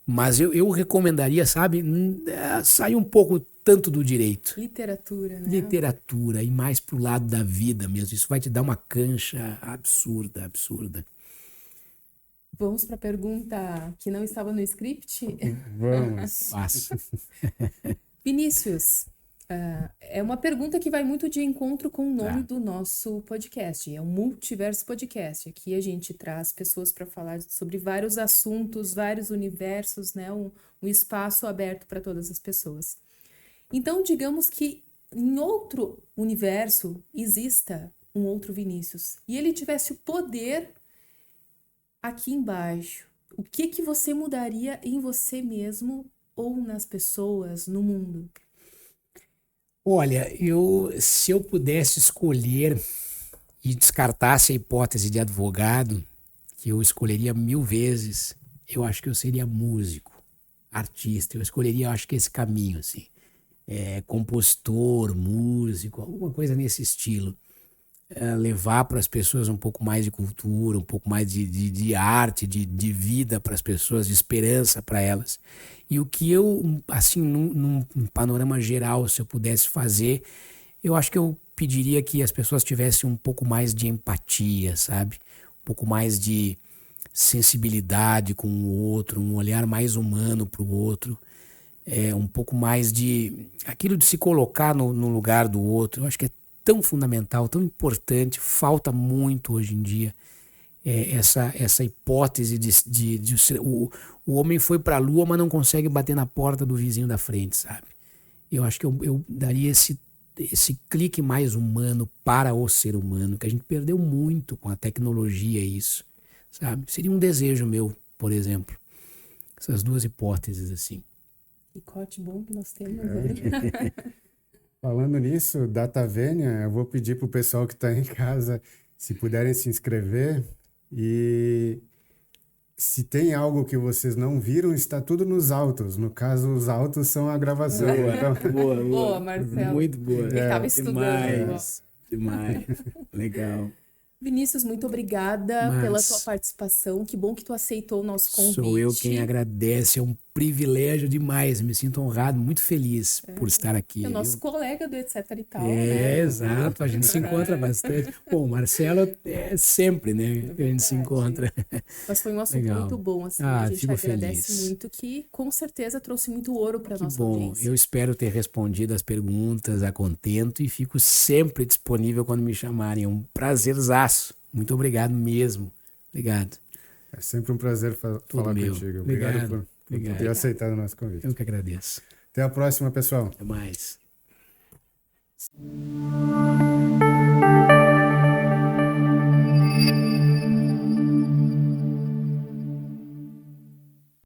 Speaker 1: Mas eu recomendaria, sabe, sair um pouco tanto do direito.
Speaker 3: Literatura, né?
Speaker 1: Literatura, e mais pro lado da vida mesmo. Isso vai te dar uma cancha absurda, absurda.
Speaker 3: Vamos para a pergunta que não estava no script.
Speaker 2: Vamos.
Speaker 1: Fácil.
Speaker 3: Vinícius, é uma pergunta que vai muito de encontro com o nome do nosso podcast. É o Multiverso Podcast. Aqui a gente traz pessoas para falar sobre vários assuntos, vários universos, né? Um espaço aberto para todas as pessoas. Então, digamos que em outro universo exista um outro Vinícius e ele tivesse o poder aqui embaixo. O que você mudaria em você mesmo ou nas pessoas, no mundo?
Speaker 1: Olha, se eu pudesse escolher e descartasse a hipótese de advogado, que eu escolheria 1000 vezes, eu acho que eu seria músico, artista. Eu escolheria, eu acho que esse caminho, assim. Compositor, músico, alguma coisa nesse estilo. Levar para as pessoas um pouco mais de cultura, um pouco mais de arte, de vida para as pessoas, de esperança para elas. E o que eu, assim, num panorama geral, se eu pudesse fazer, eu acho que eu pediria que as pessoas tivessem um pouco mais de empatia, sabe? Um pouco mais de sensibilidade com o outro, um olhar mais humano para o outro. Um pouco mais de aquilo de se colocar no lugar do outro. Eu acho que é tão fundamental, tão importante, falta muito hoje em dia essa hipótese de o homem foi para a lua, mas não consegue bater na porta do vizinho da frente, sabe? Eu acho que eu daria esse clique mais humano para o ser humano, que a gente perdeu muito com a tecnologia, isso, sabe? Seria um desejo meu, por exemplo. Essas duas hipóteses, assim.
Speaker 3: Que corte bom que nós temos, né?
Speaker 2: Falando nisso, Datavênia, eu vou pedir para o pessoal que está em casa, se puderem se inscrever. E se tem algo que vocês não viram, está tudo nos autos. No caso, os autos são a gravação. Então,
Speaker 3: Boa, Marcelo.
Speaker 1: Muito boa.
Speaker 3: Ele estava estudando.
Speaker 1: Demais. Legal.
Speaker 3: Vinícius, muito obrigada pela tua participação. Que bom que tu aceitou o nosso convite.
Speaker 1: Sou eu quem agradece. É um privilégio demais. Me sinto honrado, muito feliz por estar aqui.
Speaker 3: É o nosso colega do Etc e Tal.
Speaker 1: Exato. A gente se encontra bastante. Bom, o Marcelo é sempre, né? Que a gente se encontra.
Speaker 3: Mas foi um assunto muito bom, assim. A gente agradece muito, que com certeza trouxe muito ouro para nossa audiência.
Speaker 1: Eu espero ter respondido as perguntas a contento e fico sempre disponível quando me chamarem. É um prazerzaço. Muito obrigado mesmo. Obrigado.
Speaker 2: É sempre um prazer falar contigo. Obrigado por ter aceitado o nosso convite.
Speaker 1: Eu que agradeço.
Speaker 2: Até a próxima, pessoal.
Speaker 1: Até mais.